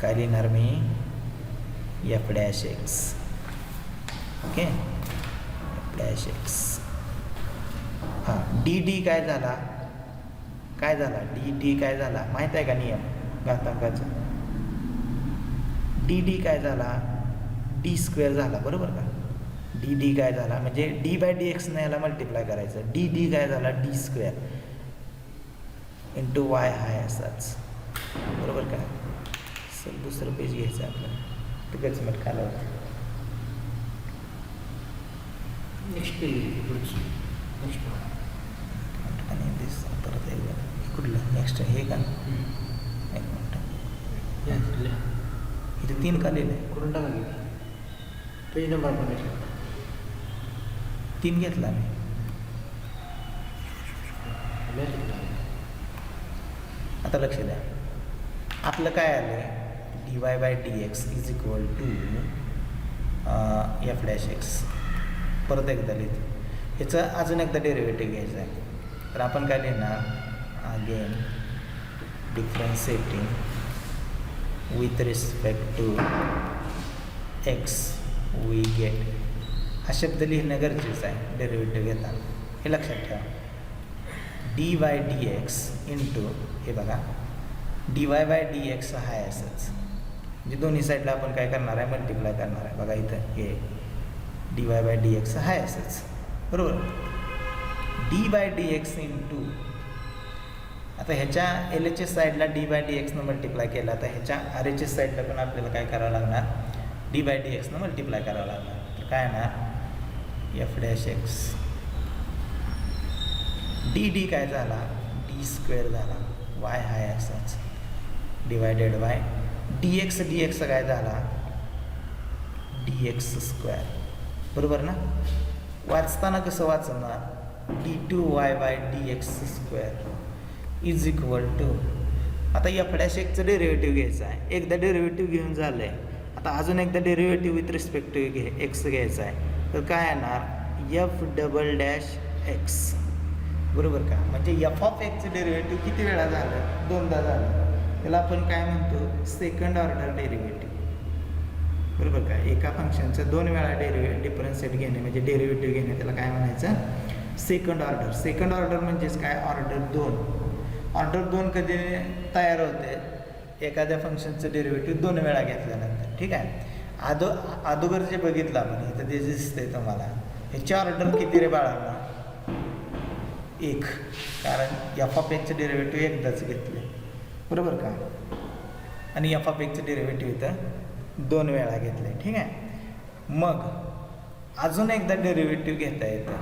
काय लिहिणार मी, f'(x). Okay, f'(x). हां, dd काय झाला, dd काय झाला माहीत आहे का नियम घातांकाचा. dd काय झाला, d² झाला. बरोबर का, dd काय झाला म्हणजे dy/dx ने याला मल्टिप्लाय करायचं. dd काय झाला, d² इंटू y हाय असाच. बरोबर का. सर दुसरं पेज घ्यायचं आपल्याला, तिकडचं मग खाला होतं. नेक्स्ट आणि दिस परत एकदा कुठलं नेक्स्ट हे का, एक मिनटं, इथे 3 का लिहिलं आहे, करून टाका. पेज नंबर पण 3 घेतला मी. आता लक्ष द्या, आपलं काय आलं, dy/dx is equal to f'(x). परत एकदा लिहितो, ह्याचं अजून एकदा डेरिव्हेटिव्ह घ्यायचं आहे. तर आपण काय लिहिणार, again differentiating with respect to x we get. हा शब्द लिहिणं गरजेचं आहे डेरिव्हेटिव्ह घेताना, हे लक्षात ठेवा. dy/dx इंटू, हे बघा dy/dx हा आहे असंच, म्हणजे दोन्ही साईडला आपण काय करणार आहे, मल्टिप्लाय करणार आहे. बघा इथं हे dy/dx हा आहे असंच. बरोबर, dy/dx इंटू, आता ह्याच्या LHS साईडला dy/dx न मल्टिप्लाय केला, तर ह्याच्या RHS साईडला पण आपल्याला काय करावं लागणार, dy/dx न मल्टिप्लाय करावं लागणार. तर काय येणार, f'(x). dd काय झाला, d² झाला, y हाय असाच डिवायडेड बाय dx काय झाला, dx². बरोबर ना. वाचताना कसं वाचणार, d2y/dx² इज इक्वल टू, आता f'(x)चं डेरिव्हेटिव्ह घ्यायचं आहे. एकदा डेरिव्हेटिव्ह घेऊन झालं आहे, आता अजून एकदा derivative with respect to x घ्यायचं आहे. तर काय येणार, f'(x). बरोबर का, म्हणजे f(x)चं डेरिव्हेटिव्ह किती वेळा झालं, 2दा झालं. त्याला आपण काय म्हणतो, सेकंड ऑर्डर डेरिव्हेटिव्ह. बरोबर का, एका फंक्शनचं 2 वेळा डिफरन्शिएट घेणे म्हणजे डेरिव्हेटिव्ह घेणे, त्याला काय म्हणायचं, सेकंड ऑर्डर. सेकंड ऑर्डर म्हणजेच काय, ऑर्डर 2. ऑर्डर 2 कधी तयार होते, एखाद्या फंक्शनचं डेरिव्हेटिव्ह 2 वेळा घेतल्यानंतर. ठीक आहे, अगोदर जे बघितलं आपण इथं ते दिसतंय तुम्हाला, ह्याची ऑर्डर किती रे बाळांना, 1, कारण f(x)चं डेरिव्हेटिव्ह एकदाच घेतले. बरोबर का, आणि f(x)चं डेरिव्हेटिव्ह इथं 2 वेळा घेतले. ठीक आहे, मग अजून एकदा डेरिव्हेटिव्ह घेता येतं,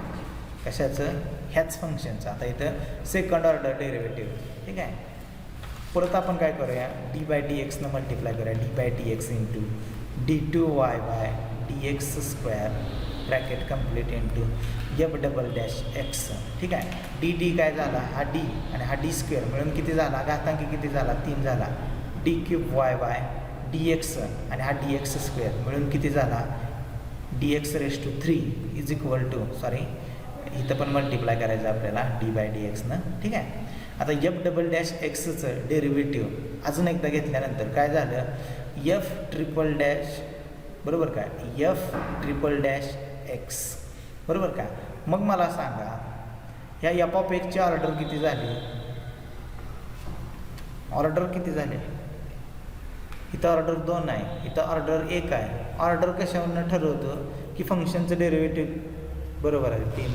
कशाचं, ह्याच फंक्शनचं. आता इथं सेकंड ऑर्डर डेरिव्हेटिव्ह. ठीक आहे, परत आपण काय करूया, dy/dx न मल्टिप्लाय करूया, dy/dx into d2y/dx² bracket complete into f'(x). ठीक आहे, dd काय झाला, हा d आणि हा d² मिळून किती झाला, घातांकी किती झाला, 3 झाला. d3y/dx आणि हा dx² मिळून किती झाला, dx⁻³ is equal to, sorry इथं पण मल्टिप्लाय करायचं आपल्याला dy/dx न. ठीक आहे, आता f'(x)चं डेरिव्हेटिव्ह अजून एकदा घेतल्यानंतर काय झालं, f'', बरोबर का, f''x. बरोबर का. मग मला सांगा, ह्या f(x)ची ऑर्डर किती झाली, ऑर्डर किती झाले, इथं ऑर्डर 2 आहे, इथं ऑर्डर 1 आहे. ऑर्डर कशावरून ठरवतो की फंक्शनचं डेरिव्हेटिव्ह बरोबर आहे 3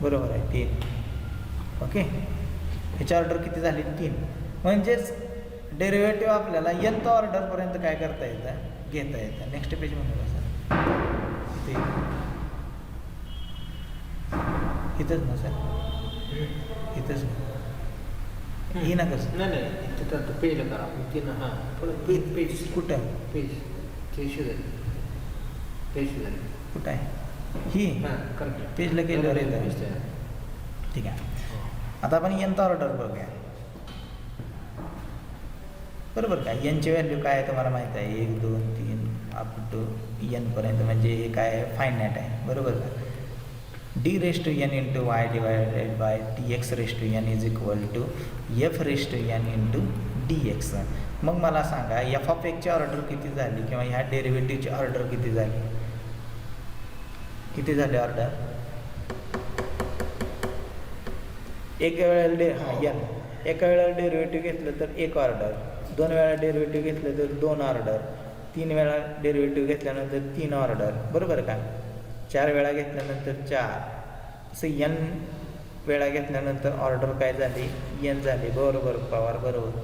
बरोबर आहे 3. ओके, ह्याची ऑर्डर किती झाली, 3. म्हणजेच डेरिव्हेटिव्ह आपल्याला nth ऑर्डरपर्यंत काय करता येतं, घेता येतं. नेक्स्ट पेज म्हणून सर इथे इथंच ना सर, इथंच ही ना कसं नाही नाही तिथं आता पेजला करा तिनं हां थोडं पेज कुठं पेज ते शुगर पेज शुगर कुठं आहे ही हां करेक्ट पेजला केल्यावर येतं. ठीक आहे, आता आपण nth ऑर्डर बघूया. बरोबर का, एनची व्हॅल्यू काय आहे तुम्हाला माहीत आहे, 1 2 3 अप टू एनपर्यंत, म्हणजे हे काय आहे फायनाईट आहे. बरोबर का, d raise to n into y divided by t x raise to n is equal to f raise to n into d x. मग मला सांगा एफ ऑफ एक्सची ऑर्डर किती झाली किंवा ह्या डेरिव्हेटिव्हची ऑर्डर किती झाली, किती झाली ऑर्डर. एका वेळेला एका वेळेला डेरिव्हेटिव्ह घेतलं तर 1 ऑर्डर, 2 वेळा डेरिव्हेटिव्ह घेतलं तर 2 ऑर्डर, 3 वेळा डेरिव्हेटिव्ह घेतल्यानंतर 3 ऑर्डर. बरोबर का, 4 वेळा घेतल्यानंतर 4, असं n वेळा घेतल्यानंतर ऑर्डर काय झाली, n झाली. बरोबर पवार, बरोबर.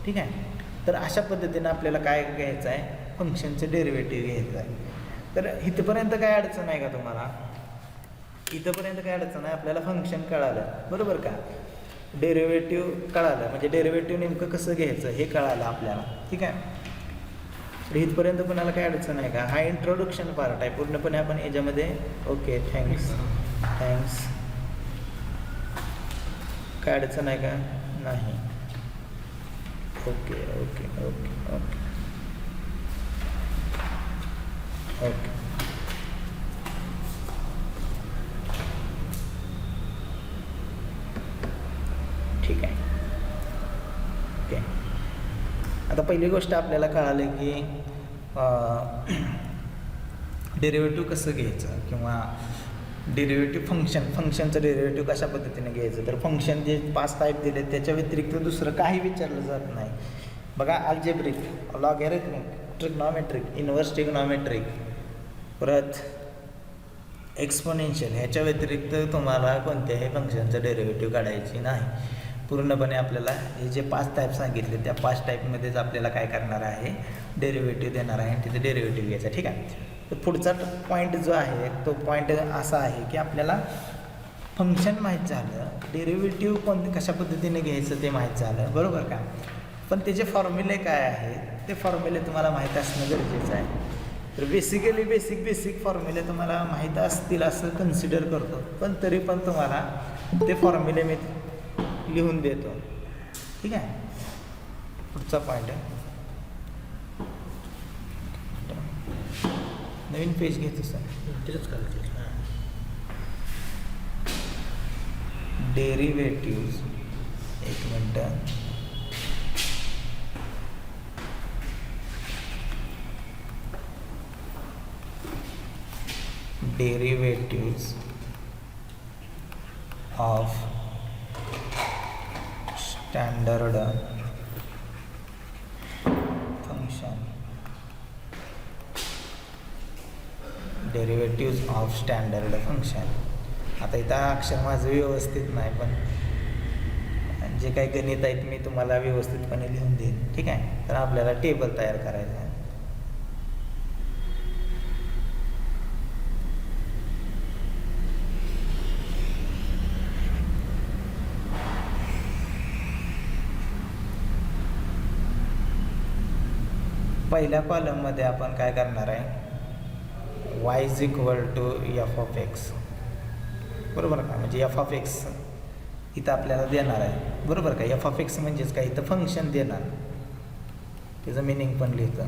ठीक आहे, तर अशा पद्धतीनं आपल्याला काय घ्यायचं आहे, फंक्शनचं डेरिव्हेटिव्ह घ्यायचं आहे. तर इथंपर्यंत काय अडचण आहे का तुम्हाला, इथंपर्यंत काय अडचण आहे, आपल्याला फंक्शन कळालं. बरोबर का, डेरिव्हेटिव्ह कळालं, म्हणजे डेरिव्हेटिव्ह नेमकं कसं घ्यायचं हे कळालं आपल्याला. ठीक आहे, तर इथपर्यंत कोणाला काय अडचण आहे का, हा इंट्रोडक्शन पार्ट आहे पूर्णपणे आपण याच्यामध्ये. Okay, thanks. काय अडचण आहे का, नाही. Okay okay okay okay okay ठीक आहे. ओके, आता पहिली गोष्ट आपल्याला कळालं की डेरिव्हेटिव्ह कसं घ्यायचं किंवा डेरिव्हेटिव्ह फंक्शनचं डेरिव्हेटिव्ह कशा पद्धतीने घ्यायचं. तर फंक्शन जे 5 टाईप दिले त्याच्या व्यतिरिक्त दुसरं काही विचारलं जात नाही. बघा, algebraic, logarithmic, trigonometric, inverse trigonometric, परत एक्सपोनेन्शियल, ह्याच्या व्यतिरिक्त तुम्हाला कोणत्याही फंक्शनचं डेरिव्हेटिव्ह काढायची नाही. पूर्णपणे आपल्याला हे जे 5 टाईप सांगितले त्या 5 टाईपमध्येच आपल्याला काय करणार आहे, डेरिव्हेटिव्ह देणार आहे आणि तिथे डेरिव्हेटिव्ह घ्यायचा. ठीक आहे, तर पुढचा पॉईंट जो आहे तो पॉईंट असा आहे की आपल्याला फंक्शन माहीत झालं, डेरिव्हेटिव्ह कशा पद्धतीने घ्यायचं ते माहीत झालं. बरोबर का, पण त्याचे फॉर्म्युले काय आहेत ते फॉर्म्युले तुम्हाला माहीत असणं गरजेचं आहे. तर बेसिकली बेसिक फॉर्म्युले तुम्हाला माहीत असतील असं कन्सिडर करतो, पण तरी पण तुम्हाला ते फॉर्म्युले मी लिहून देतो. ठीक आहे, पुढचा पॉईंट आहे, नवीन पेज घेतो सर. तिथंच करायचं. डेरिव्हेटिव्ह, एक मिनटं, derivative of standard function, derivative of standard function. आता इथं अक्षर माझं व्यवस्थित नाही, पण जे काही गणित आहेत मी तुम्हाला व्यवस्थितपणे लिहून देईन. ठीक आहे, तर आपल्याला टेबल तयार करायचं आहे. पहिल्या कॉलममध्ये आपण काय करणार आहे, y is equal to f of x. बरोबर का, म्हणजे एफ ऑफ एक्स इथं आपल्याला देणार आहे. बरोबर का, एफ ऑफ एक्स म्हणजेच काय, इथं फंक्शन देणार, त्याचं मिनिंग पण लिहितं.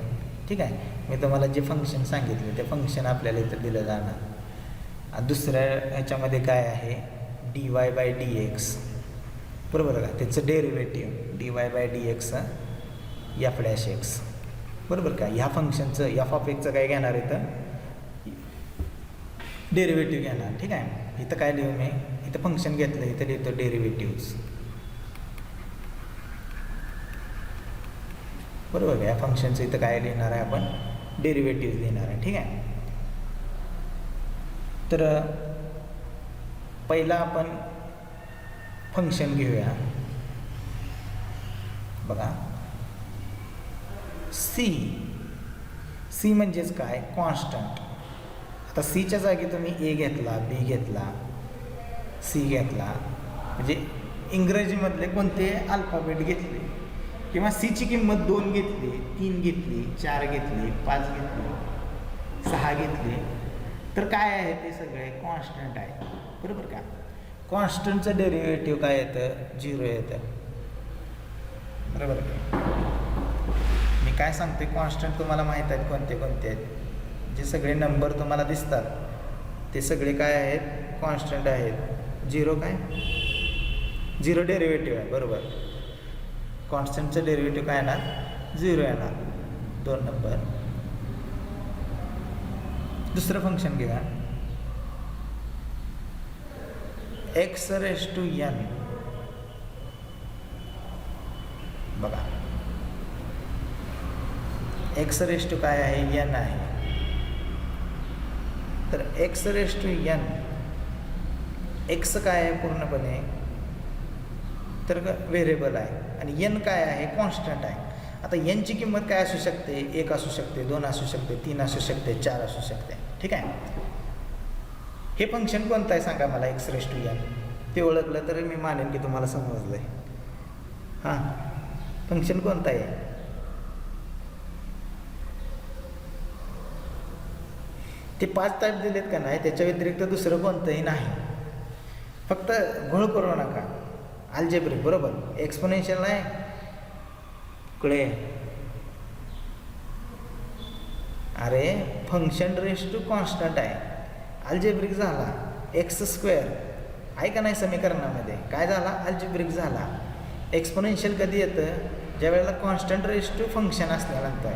ठीक आहे, मी तुम्हाला जे फंक्शन सांगितले ते फंक्शन आपल्याला इथं दिलं जाणार. दुसऱ्या ह्याच्यामध्ये काय आहे, dy बाय डी एक्स. बरोबर का, त्याचं derivative dy by D x f dash x. बरोबर का, ह्या फंक्शनचं एफ ऑफ एक्सचं काय घेणार इथं, डेरिव्हेटिव्ह घेणार. ठीक आहे, इथं काय लिहू मी, इथं फंक्शन घेतलं, इथं लिहितो डेरिव्हेटिव्ह्ज. बरोबर का, या फंक्शनचं इथं काय लिहिणार आहे आपण, डेरिव्हेटिव्ह लिहिणार आहे. ठीक आहे, तर पहिला आपण फंक्शन घेऊया. बघा, सी म्हणजेच काय, कॉन्स्टंट. आता सीच्या जागी तुम्ही ए घेतला, बी घेतला, सी घेतला, म्हणजे इंग्रजीमधले कोणते अल्फाबेट घेतले किंवा सीची किंमत 2 घेतली, 3 घेतली, 4 घेतली, 5 घेतली, 6 घेतली, तर काय आहे ते सगळे कॉन्स्टंट आहे. बरोबर का? कॉन्स्टंटचं डेरिव्हेटिव्ह काय येतं? 0 येतं. बरोबर का? मी काय सांगते, कॉन्स्टंट तुम्हाला माहीत आहेत कोणते कोणते आहेत. जे सगळे नंबर तुम्हाला दिसतात ते सगळे काय आहेत? कॉन्स्टंट आहेत. 0 काय? 0 डेरिव्हेटिव्ह आहे. बरोबर. कॉन्स्टंटचं डेरिव्हेटिव्ह काय येणार? 0 येणार. 2 नंबर. दुसरं फंक्शन घ्या, एक्स रेस टू एन. बघा, एक्स रेस टू काय आहे? एन आहे. तर x raise to n, x काय आहे पूर्णपणे? तर व्हेरिएबल आहे. आणि एन काय आहे? कॉन्स्टंट आहे. आता एनची किंमत काय असू शकते? 1 असू शकते, 2 असू शकते, 3 असू शकते, 4 असू शकते. ठीक आहे. हे फंक्शन कोणतं आहे सांगा मला? X raise to n. ते ओळखलं तर मी मानेन की तुम्हाला समजलं आहे. हां, फंक्शन कोणतं आहे? ते 5 टाईप दिलेत का नाही, त्याच्या व्यतिरिक्त दुसरं कोणतंही नाही. फक्त घोळ करू नका. अल्जेब्रिक, बरोबर. एक्सपोनेन्शियल नाही कडे. अरे फंक्शन रेस टू कॉन्स्टंट आहे. अल्जेब्रिक झाला एक्स स्क्वेअर आहे का नाही समीकरणामध्ये? काय झाला? अल्जेब्रिक झाला. एक्सपोनेन्शियल कधी येतं? ज्या वेळेला कॉन्स्टंट रेस टू फंक्शन असल्यानंतर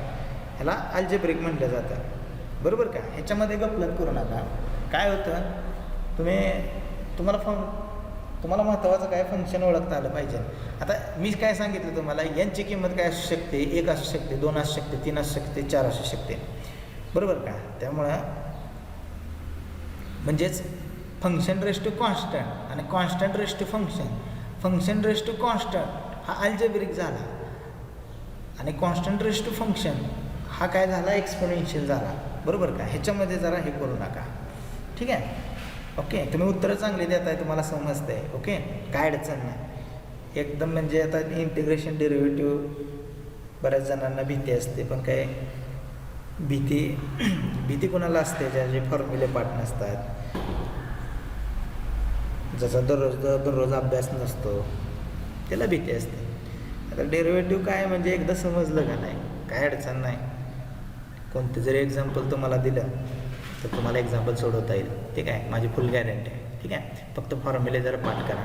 ह्याला अल्जेब्रिक म्हटलं जातं. बरोबर का? ह्याच्यामध्ये गफलत करू नका. काय होतं, तुम्हाला महत्त्वाचं काय? फंक्शन ओळखता आलं पाहिजे. आता मी काय सांगितलं तुम्हाला, यांची किंमत काय असू शकते? 1 असू शकते, 2 असू शकते, 3 असू शकते, 4 असू शकते. बरोबर का? त्यामुळं म्हणजेच फंक्शन रेस टू कॉन्स्टंट आणि constant raise to function. Function raise to constant हा अल्जेब्रिक झाला आणि कॉन्स्टंट रेस टू फंक्शन हा काय झाला? एक्सपोनेन्शियल झाला. बरोबर का? ह्याच्यामध्ये जरा हे करू नका. ठीक आहे? ओके, तुम्ही उत्तरं चांगली देत आहे, तुम्हाला समजतं आहे. ओके, काय अडचण नाही एकदम. म्हणजे आता इंटिग्रेशन डेरिव्हेटिव्ह बऱ्याच जणांना भीती असते, पण काय भीती कोणाला असते? ज्याचे फॉर्म्युले पाठ नसतात, ज्याचा दररोज अभ्यास नसतो, त्याला भीती असते. आता डेरिव्हेटिव्ह काय म्हणजे एकदा समजलं का नाही, काय अडचण नाही. कोणतं जरी एक्झाम्पल तुम्हाला दिलं तर तुम्हाला एक्झाम्पल सोडवता येईल. ठीक आहे? माझी फुल गॅरंटी आहे. ठीक आहे? फक्त फॉर्म्युले जरा पाठ करा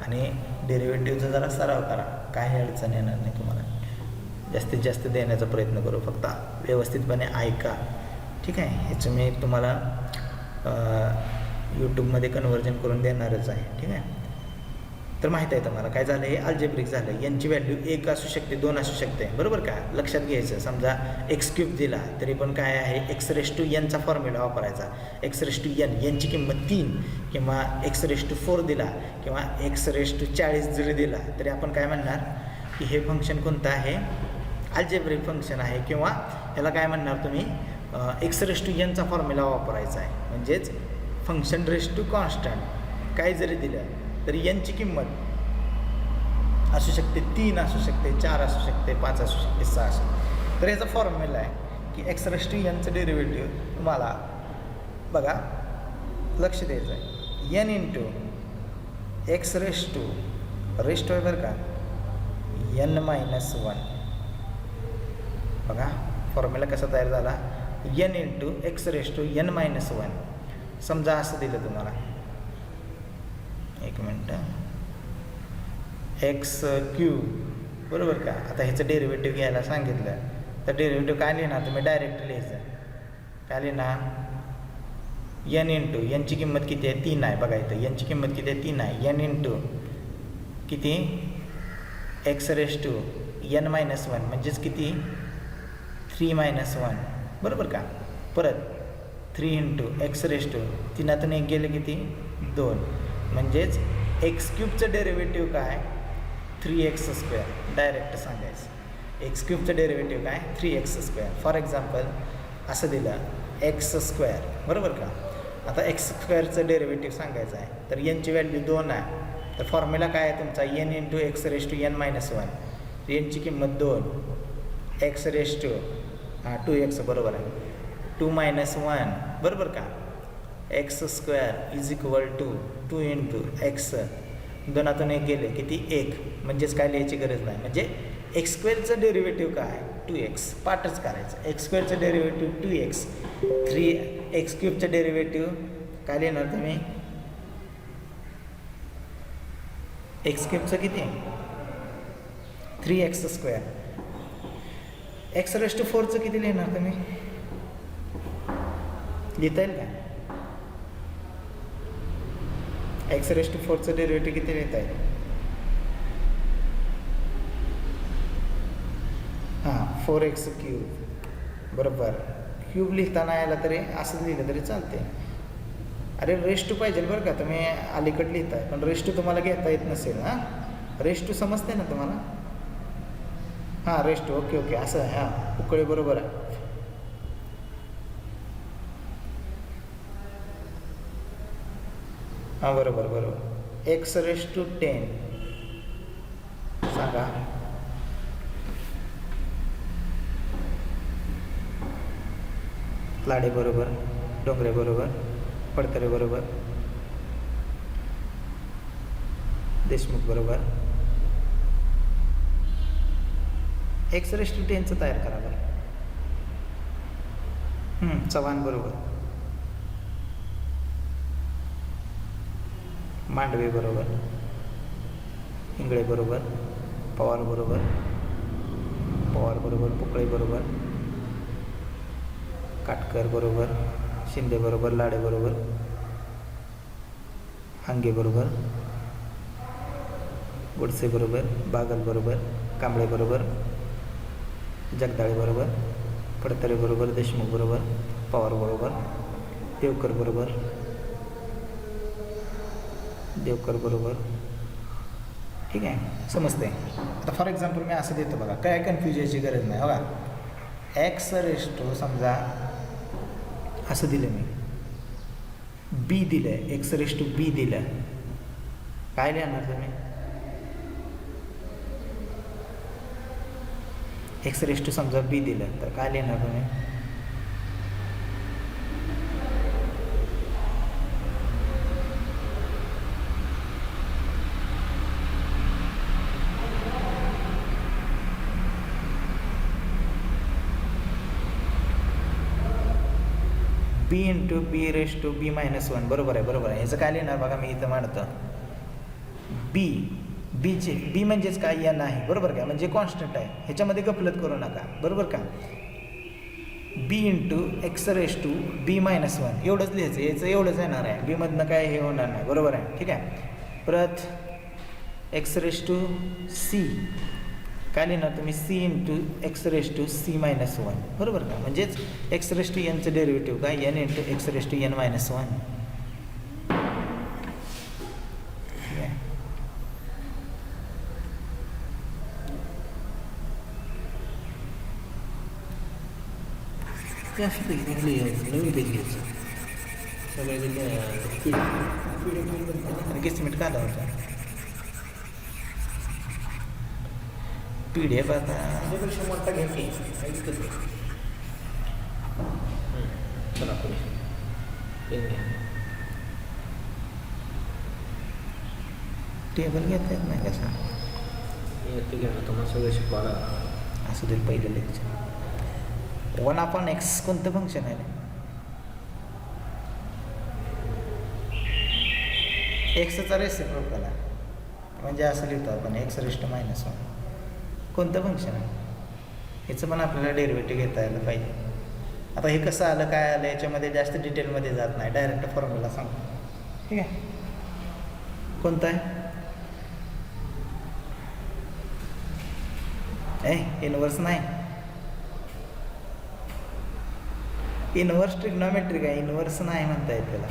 आणि डेरिव्हेटिव्हचा जरा सराव करा. काही अडचण येणार नाही तुम्हाला. जास्तीत जास्त देण्याचा प्रयत्न करू. फक्त व्यवस्थितपणे ऐका. ठीक आहे? ह्याचं मी तुम्हाला यूट्यूबमध्ये कन्व्हर्जन करून देणारच आहे. ठीक आहे? तर माहीत आहे तुम्हाला काय झालं? हे अल्जेब्रिक झालं. यांची व्हॅल्यू 1 असू शकते, 2 असू शकते. बरोबर का? लक्षात घ्यायचं. समजा एक्स क्यूब दिला तरी पण काय आहे? एक्स रेस टू एनचा फॉर्म्युला वापरायचा. एक्स रेस टू एन, यांची किंमत 3 किंवा एक्स रेस टू 4 दिला किंवा एक्स रेस टू 40 जरी दिला तरी आपण काय म्हणणार की हे फंक्शन कोणतं आहे? अल्जेब्रिक फंक्शन आहे. किंवा ह्याला काय म्हणणार तुम्ही? एक्स रेस टू एनचा फॉर्म्युला वापरायचा आहे. म्हणजेच फंक्शन रेस टू कॉन्स्टंट काय जरी दिलं तरी यांची किंमत असू शकते 3 असू शकते, 4 असू शकते, 5 असू शकते, 6 असू शकते. तर याचा फॉर्म्युला आहे की एक्स रेस टू एनचं डेरिव्हेटिव्ह तुम्हाला बघा लक्ष द्यायचं आहे. N into x raise to आहे बरं का, n-1. बघा फॉर्म्युला कसा तयार झाला? N into x raise to n-1. समजा असं दिलं तुम्हाला, एक मिनटं, एक्स क्यूब. बरोबर का? आता ह्याचं डेरिव्हेटिव्ह घ्यायला सांगितलं तर डेरिव्हेटिव्ह काय लिहिणार तुम्ही? डायरेक्ट लिहायचं. काय लिहिणार? एन इंटू यांची किंमत किती आहे? 3 आहे. बघा इथं यांची किंमत किती आहे? 3 आहे. एन इंटू किती? एक्स रेस टू n-1 म्हणजेच किती? 3-1. बरोबर का? परत 3 इंटू एक्स रेस टू 3तून 1 गेले किती? 2. म्हणजेच एक्स क्यूबचं डेरिव्हेटिव्ह काय? 3x². डायरेक्ट सांगायचं. एक्स क्यूबचं डेरिव्हेटिव्ह काय? 3x². फॉर एक्झाम्पल असं दिलं x². बरोबर का? आता एक्स स्क्वेअरचं डेरिव्हेटिव्ह सांगायचं आहे, तर एनची व्हॅल्यू 2 आहे. तर फॉर्म्युला काय आहे तुमचा, n into x raise to n minus 1. एनची किंमत 2, एक्स रेस टू 2x बरोबर आहे, 2 मायनस 1 बरोबर का. X square is equal to 2 into X, दोनातून एक गेले किती 1, म्हणजेच काय लिहायची गरज नाही. म्हणजे एक्स स्क्वेअरचं डेरिव्हेटिव्ह काय 2x, पाठच करायचं. एक्स स्क्वेअरचं डेरिव्हेटिव्ह 2x, 3x क्यूबचं डेरिव्हेटिव्ह काय लिहिणार तुम्ही, एक्स क्यूबचं किती 3x square. X raise to 4चं किती लिहिणार तुम्ही, लिहिता येईल का. एक्स रेस टू 4चं डेरिव्हेटिव्ह किती लिहिता येईल, हां 4x क्यूब बरोबर. क्यूब लिहिताना यायला तरी असं लिहिलं तरी चालते. अरे रेस टू पाहिजे बरं का, तुम्ही अलीकडे लिहिताय पण रेस टू तुम्हाला घेता येत नसेल. हां रेस टू समजते ना तुम्हाला, हां रेस टू ओके ओके असं आहे. हां उकळे बरोबर आहे. हां बरोबर बरोबर. एक्स रेस टू 10 सांगा, लाडे बरोबर, डोंगरे बरोबर, फडतरे बरोबर, देशमुख बरोबर. एक्स रेस टू 10चं तयार करा बरं. चव्हाण बरोबर, मांडवे बरोबर, इंगळे बरोबर, पवार बरोबर, पवार बरोबर, पोकळे बरोबर, काटकर बरोबर, शिंदे बरोबर, लाडे बरोबर, हांगे बरोबर, गोडसे बरोबर, बागल बरोबर, कांबळे बरोबर, जगदाळे बरोबर, फडतरे बरोबर, देशमुख बरोबर, पवार बरोबर, देवकर बरोबर, देवकर बरोबर. ठीक आहे समजते. आता फॉर एक्झाम्पल मी असं देतो बघा, काय कन्फ्यूज यायची गरज नाही. बघा एक्स रेस टू समजा असं दिलं मी, बी दिलं आहे, एक्स रेस टू बी दिलं, काय लिहिणार तुम्ही, एक्स रेस टू समजा बी दिलं तर काय लिहिणार तुम्ही, B into B raise to B minus 1 बरोबर आहे बरोबर आहे. ह्याचं काय लिहिणार बघा, मी इथं मांडतो बी, बीचे बी म्हणजेच काय एन आहे बरोबर का, म्हणजे कॉन्स्टंट आहे, ह्याच्यामध्ये गफलत करू नका बरोबर का. B into x raise to B minus 1 एवढंच लिहायचं, याचं एवढंच येणार आहे, बीमधनं काय हे होणार नाही बरोबर आहे. ठीक आहे. परत एक्स रेस टू सी काय लिहिणार तुम्ही, C into x raise to C minus 1 बरोबर का, म्हणजेच एक्स रेस टू एनचं डेरिव्हेटिव्ह काय n into x raise to n minus 1. नवीन पेज घ्यायचं किस्मिट काढा होता PDF आता त्याच्यापेक्षा मोठा घ्या की चला पेन घ्या. टेबल घेता येत नाही कसा, ते घ्या ना तुम्हाला सगळं शिकवायला. असं तरी पहिलं लेक्चर. 1/x कोणतं फंक्शन आहे, एक्सचा रेसिप्रोकल आहे, म्हणजे असं लिहितो आपण एक्स रेस टू मायनस 1 कोणतं फंक्शन आहे, ह्याचं पण आपल्याला डेरिव्हेटिव्ह घेता यायला पाहिजे. आता हे कसं आलं काय आलं याच्यामध्ये जास्त डिटेलमध्ये जात नाही, डायरेक्ट फॉर्म्युला सांगतो. ठीक आहे. कोणतं आहे इनवर्स नाही, इनवर्स ट्रिग्नॉमेट्रिक आहे, इनवर्स नाही म्हणता येत त्याला.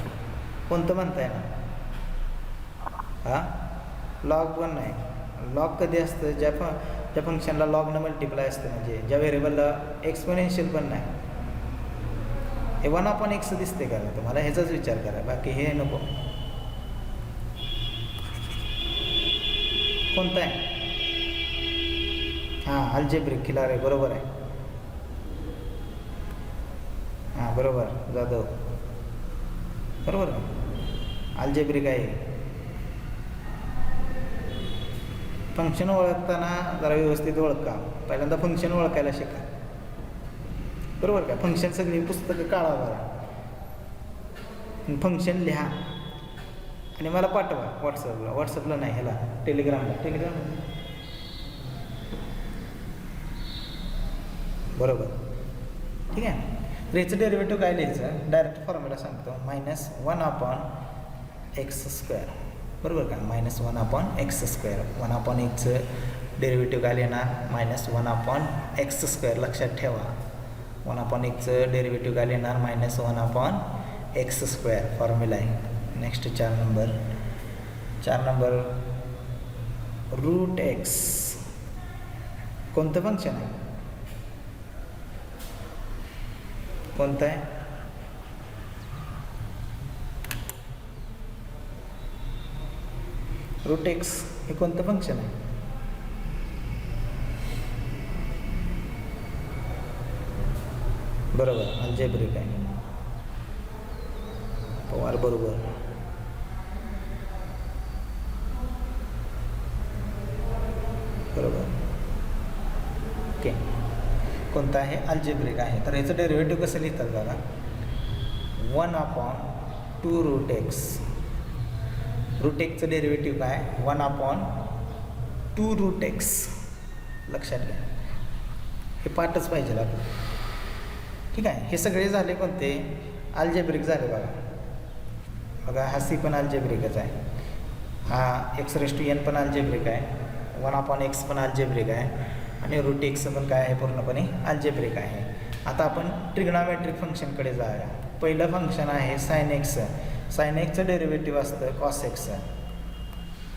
कोणतं म्हणताय ना, हां लॉग पण नाही. लॉग कधी असतं, ज्या फंक्शनला लॉगनं मल्टिप्लाय असतं, म्हणजे ज्या व्हेरिएबलला एक्सपोनेन्शियल पण नाही. हे 1/x दिसते का तुम्हाला? ह्याचाच विचार करा, बाकी हे नको. कोणता आहे? हां, अल्जेब्रिक खिलारे, बरोबर आहे. हां बरोबर, जाधव बरोबर आहे. अल्जेब्रिक आहे. फंक्शन ओळखताना जरा व्यवस्थित ओळखा. पहिल्यांदा फंक्शन ओळखायला शिका, बरोबर का? फंक्शन सगळी पुस्तकं काढा बरं, फंक्शन लिहा आणि मला पाठवा व्हॉट्सअपला नाही, ह्याला टेलिग्रामला बरोबर, ठीक आहे. रेचं डेरिव्हेटिव्ह काय लिहायचं? डायरेक्ट फॉर्म्युला सांगतो, -1/x², बरोबर का? -1/x². 1/xचं डेरिव्हेटिव्ह काय लिहिणार? -1/x². लक्षात ठेवा, 1/xचं डेरिव्हेटिव्ह काय लिहिणार? -1/x². फॉर्म्युला आहे. Next 4 number √x. कोणतं फंक्शन आहे? कोणतं आहे? √x हे कोणतं फंक्शन आहे? बरोबर, अल्जेब्रिक आहे. पवार बरोबर. बरोबर, ओके. कोणतं आहे? अल्जेब्रिक आहे. तर याचं डेरिव्हेटिव्ह कसं लिहितात बघा? 1/2√x. √xचं डेरिव्हेटिव्ह काय? 1/2√x. लक्षात घ्या, हे पाठच पाहिजे आपलं, ठीक आहे. हे सगळे झाले कोणते? अल्जेब्रिक झाले बघा. हा सी पण अल्जेब्रिकच आहे, हा x⁻n पण अल्जेब्रिक आहे, 1/x पण अल्जेब्रिक आहे आणि √x पण काय आहे? पूर्णपणे अल्जेब्रिक आहे. आता आपण ट्रिग्नॉमेट्रिक फंक्शनकडे जाऊया. पहिलं फंक्शन आहे sin x. sin xचं डेरिव्हेटिव्ह असतं cos x,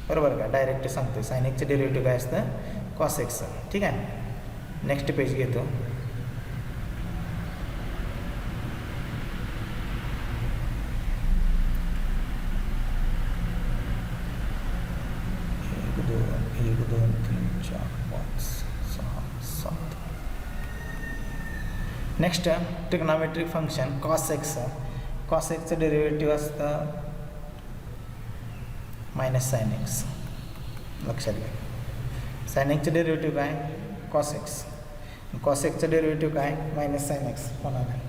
बरोबर का? डायरेक्ट सांगतो, sin xचं डेरिव्हेटिव्ह काय असतं? cos x, ठीक आहे. नेक्स्ट पेज घेतो. एक दोन तीन चार पाच सहा सात. Next trigonometric function cos x. cos xचं डेरिव्हेटिव्ह असतं -sin x. लक्षात घ्या, sin xचं डेरिव्हेटिव्ह काय? cos x. cos xचं डेरिव्हेटिव्ह काय? -sin x होणार आहे.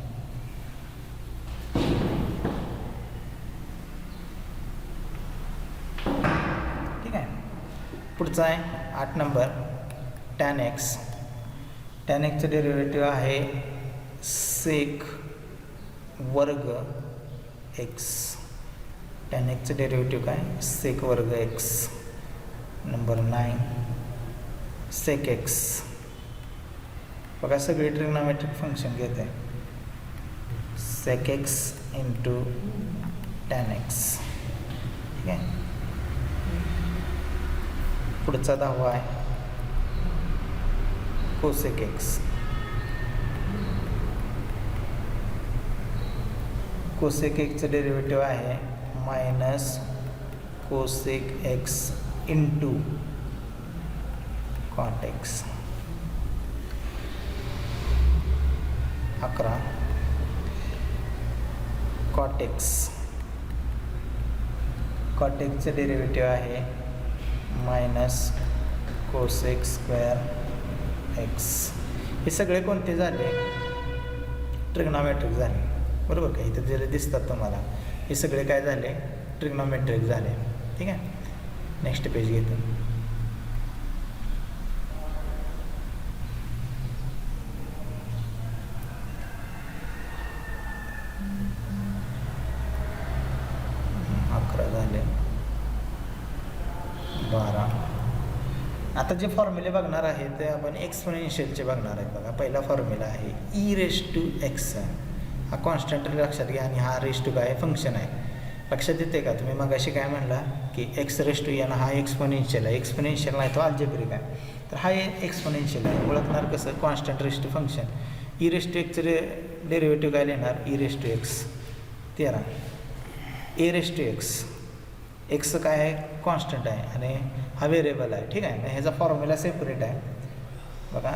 ठीक आहे. पुढचा आहे 8 नंबर tan x. tan xचं डेरिव्हेटिव्ह आहे sec² x. tan xचं डेरिव्हेटिव्ह काय? sec² x. Number 9 sec x. बघा सगळी ट्रिग्नॉमेट्रिक फंक्शन घेत आहे, sec x into tan x, ठीक आहे. पुढचा 10वा आहे cosec x. cosec xचं डेरिव्हेटिव्ह आहे -cosec x into cot x. 11 cot x. cot xचं डेरिव्हेटिव्ह आहे -cosec² x. हे सगळे कोणते झाले? ट्रिग्नॉमेट्रिक झाले, बरोबर का? इथे जे दिसतात तुम्हाला हे सगळे काय झाले? ट्रिग्नॉमेट्रिक झाले, ठीक आहे. नेक्स्ट पेज घेतो. झाले 12. आता जे फॉर्म्युले बघणार आहे ते आपण एक्सपोनेन्शियलचे बघणार आहेत. बघा, पहिला फॉर्म्युला आहे e⁻x. हा कॉन्स्टंट लक्षात घ्या आणि हा रेश टू काय? फंक्शन आहे. लक्षात येते का? तुम्ही मग अशी काय म्हणला की x⁻n हा एक्सपोनेन्शियल आहे. एक्सपोनेन्शियल नाही, तो अल्जेब्रिक आहे. तर हा एक्सपोनेन्शियल आहे. ओळखणार कसं? Constant raised to function. E raised to एक्सचं डेरिव्हेटिव्ह काय लिहिणार e raised to x 13 a raised to x काय आहे कॉन्स्टंट आहे आणि हा व्हेरिएबल आहे ठीक आहे. ह्याचा फॉर्म्युला सेपरेट आहे बघा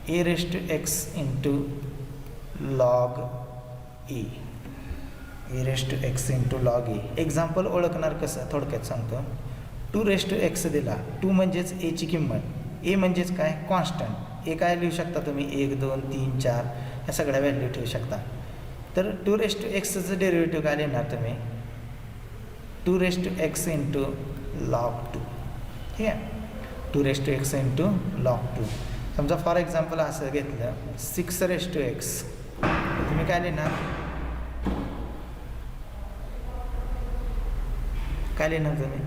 a raised to x into log a raised to x into log a. Example ओळखणार कसं थोडक्यात सांगतो. 2 रेस्ट टू एक्स दिला 2 म्हणजेच एची किंमत ए म्हणजेच काय कॉन्स्टंट ए काय लिहू शकता तुम्ही 1 2 3 4 ह्या सगळ्या व्हॅल्यू ठेवू शकता. तर 2 रेस्ट टू एक्सचं डेरिव्हेटिव्ह काय लिहिणार तुम्ही 2 raised to x into log 2 ठीक आहे 2 raised to x into log 2. समजा फॉर एक्झाम्पल असं घेतलं 6 रेस्ट टू एक्स तुम्ही काय लिहिणार तुम्ही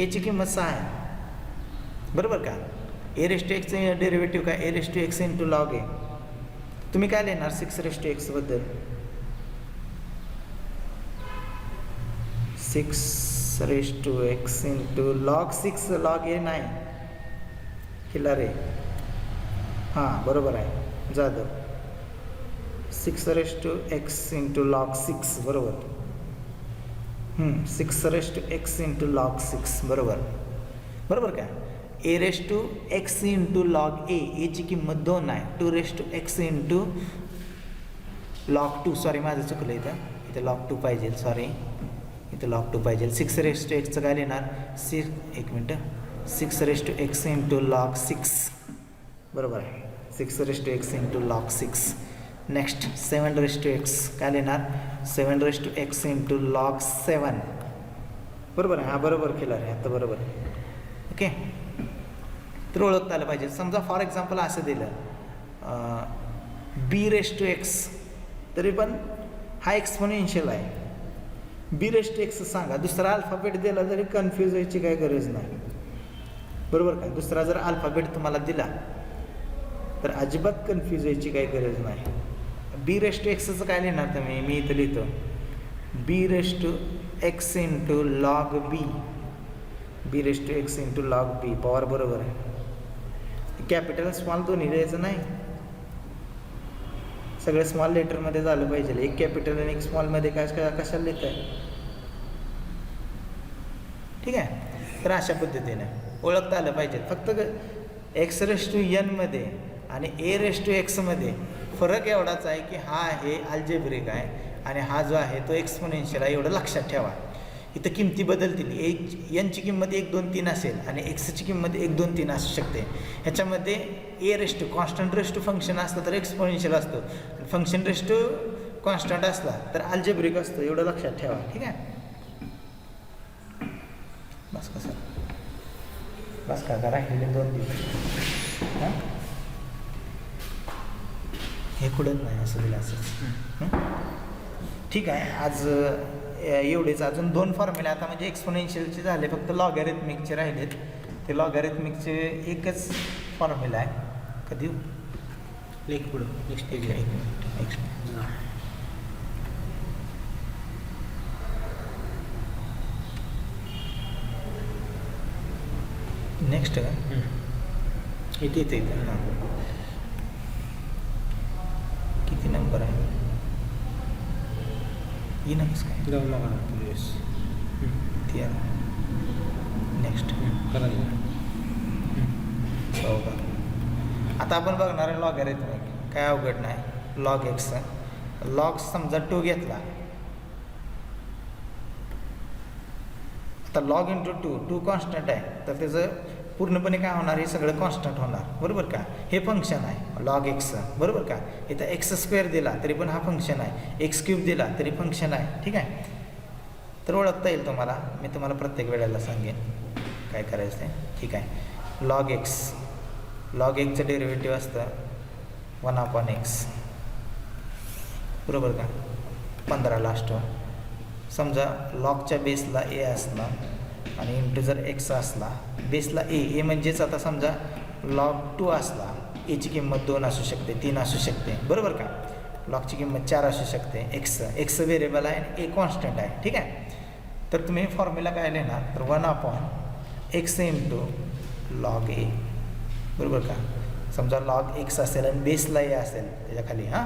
एची किंमत 6 आहे बरोबर का. ए रेस्ट टू एक्सचं डेरिव्हेटिव्ह काय a raised to x into log a. तुम्ही काय लिहिणार 6 रेस्ट टू एक्स बद्दल 6 raised to x into log 6 log a नाही केला रे हां बरोबर आहे Jadhav 6 raised to x into log 6 बरोबर 6 raised to x into log 6 बरोबर का. A raised to x into log एची किंमत 2 आहे 2 raised to x into log 2 sorry माझं चुकलं इथं लॉग 2 पाहिजे सॉरी इथं लॉग 2 पाहिजे. 6 रेस्ट टू एक्सचं काय लिहिणार 6 raised to x into log 6 बरोबर आहे 6 raised to x into log 6. Next 7 raised to x काय लिहिणार 7 raised to x into log 7 बरोबर आहे. हा बरोबर केला रे आता बरोबर ओके. तर ओळखता आलं पाहिजे. समजा फॉर एक्झाम्पल असं दिलं बी रेस्ट टू एक्स तरी पण हा एक्सपोनेन्शियल आहे बी रेस्ट टू एक्स सांगा दुसरा अल्फाबेट दिला तरी कन्फ्यूज व्हायची काही गरज नाही बरोबर का. दुसरा जर अल्फाबेट तुम्हाला दिला तर अजिबात कन्फ्यूज व्हायची काही गरज नाही. बी रेस्ट टू एक्सचं काय लिहिणार तुम्ही मी इथं लिहितो b raised to x into log b raised to x into log b power बरोबर आहे. कॅपिटल स्मॉल दोन्ही लिहायचं नाही सगळं स्मॉल लेटरमध्ये झालं पाहिजे. एक कॅपिटल आणि एक स्मॉलमध्ये काय कशाला लिहित आहे ठीक आहे. तर अशा पद्धतीने ओळखता आलं पाहिजे. फक्त एक्स रेस्ट टू एनमध्ये आणि ए रेस्ट टू एक्समध्ये फरक एवढाच आहे की हा आहे अल्जेब्रिक आहे आणि हा जो आहे तो एक्सपोनेन्शियल आहे एवढं लक्षात ठेवा. इथं किमती बदलतील एनची किंमत 1 2 3 असेल आणि एक्सची किंमत 1 2 3 असू शकते. ह्याच्यामध्ये a raised to constant raised to function असतं तर एक्सपोनेन्शियल असतो फंक्शन रेस्ट टू कॉन्स्टंट असला तर अल्जेब्रिक असतो एवढं लक्षात ठेवा ठीक आहे. बस का राहिले 2 दिवस हां हे कुठंच नाही असं दिलं असंच ठीक आहे. आज एवढेच अजून 2 फॉर्म्युले आता म्हणजे एक्सपोनेन्शियलचे झाले फक्त लॉगॅरिथमिकचे राहिलेत. ते लॉगॅरिथमिकचे एकच फॉर्म्युला आहे कधी लेख पुढं नेक्स्ट पेज नेक्स्ट इथे इथे हां किती नंबर आहे ही नक्कीच काय नेक्स्ट आता आपण बघणार आहे लॉगॅरिथमिक काय अवघड नाही. लॉग एक्स लॉग समजा 2 घेतला आता लॉग इंटू 2 कॉन्स्टंट आहे तर त्याचं पूर्णपणे काय होणार हे सगळं कॉन्स्टंट होणार बरोबर का. हे फंक्शन आहे लॉग एक्स बरोबर का. इथं एक्स स्क्वेअर दिला तरी पण हा फंक्शन आहे एक्स क्यूब दिला तरी फंक्शन आहे ठीक आहे. तर ओळखता येईल तुम्हाला मी तुम्हाला प्रत्येक वेळेला सांगेन काय करायचं ते ठीक आहे. लॉग एक्सचं डेरिव्हेटिव्ह असतं 1/x बरोबर का 15 लास्ट समजा लॉगच्या बेसला ए असला आणि इंटू जर एक्स असला बेसला ए म्हणजेच आता समजा लॉग 2 असला एची किंमत 2 असू शकते 3 असू शकते बरोबर का. लॉगची किंमत 4 असू शकते एक्स व्हेरिएबल आहे आणि ए कॉन्स्टंट आहे ठीक आहे. तर तुम्ही फॉर्म्युला काय लिहिणार तर 1/x एक्स इंटू लॉग ए, बरोबर का. समजा लॉग एक्स असेल आणि बेसला ए असेल त्याच्याखाली, हां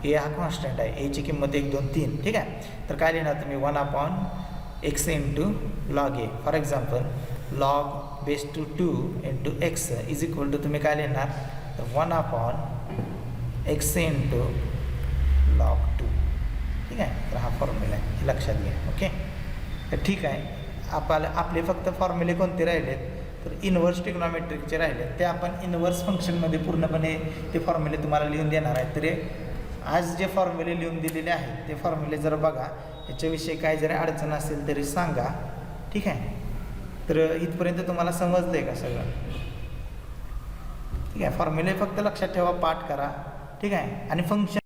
ए हा कॉन्स्टंट आहे, एची किंमत 1 2 3, ठीक आहे. तर काय लिहिणार तुम्ही 1 x into log a. For example log base two 2 into x is equal to तुम्ही काय लिहिणार, तर 1 एक्स इंटू लॉग 2, ठीक आहे. तर हा फॉर्म्युला आहे, हे लक्षात घ्या. ओके, तर ठीक आहे. आपले फक्त फॉर्म्युले कोणते राहिलेत, तर इनव्हर्स ट्रिग्नॉमेट्रिकचे राहिलेत. ते आपण इनव्हर्स फंक्शनमध्ये पूर्णपणे ते फॉर्म्युले तुम्हाला लिहून देणार आहेत. तरी आज जे फॉर्म्युले लिहून दिलेले आहेत ते फॉर्म्युले जर बघा, याच्याविषयी काय जरी अडचण असेल तरी सांगा, ठीक आहे. तर इथपर्यंत तुम्हाला समजलं आहे का सगळं, ठीक आहे. फॉर्म्युले फक्त लक्षात ठेवा, पाठ करा, ठीक आहे. आणि फंक्शन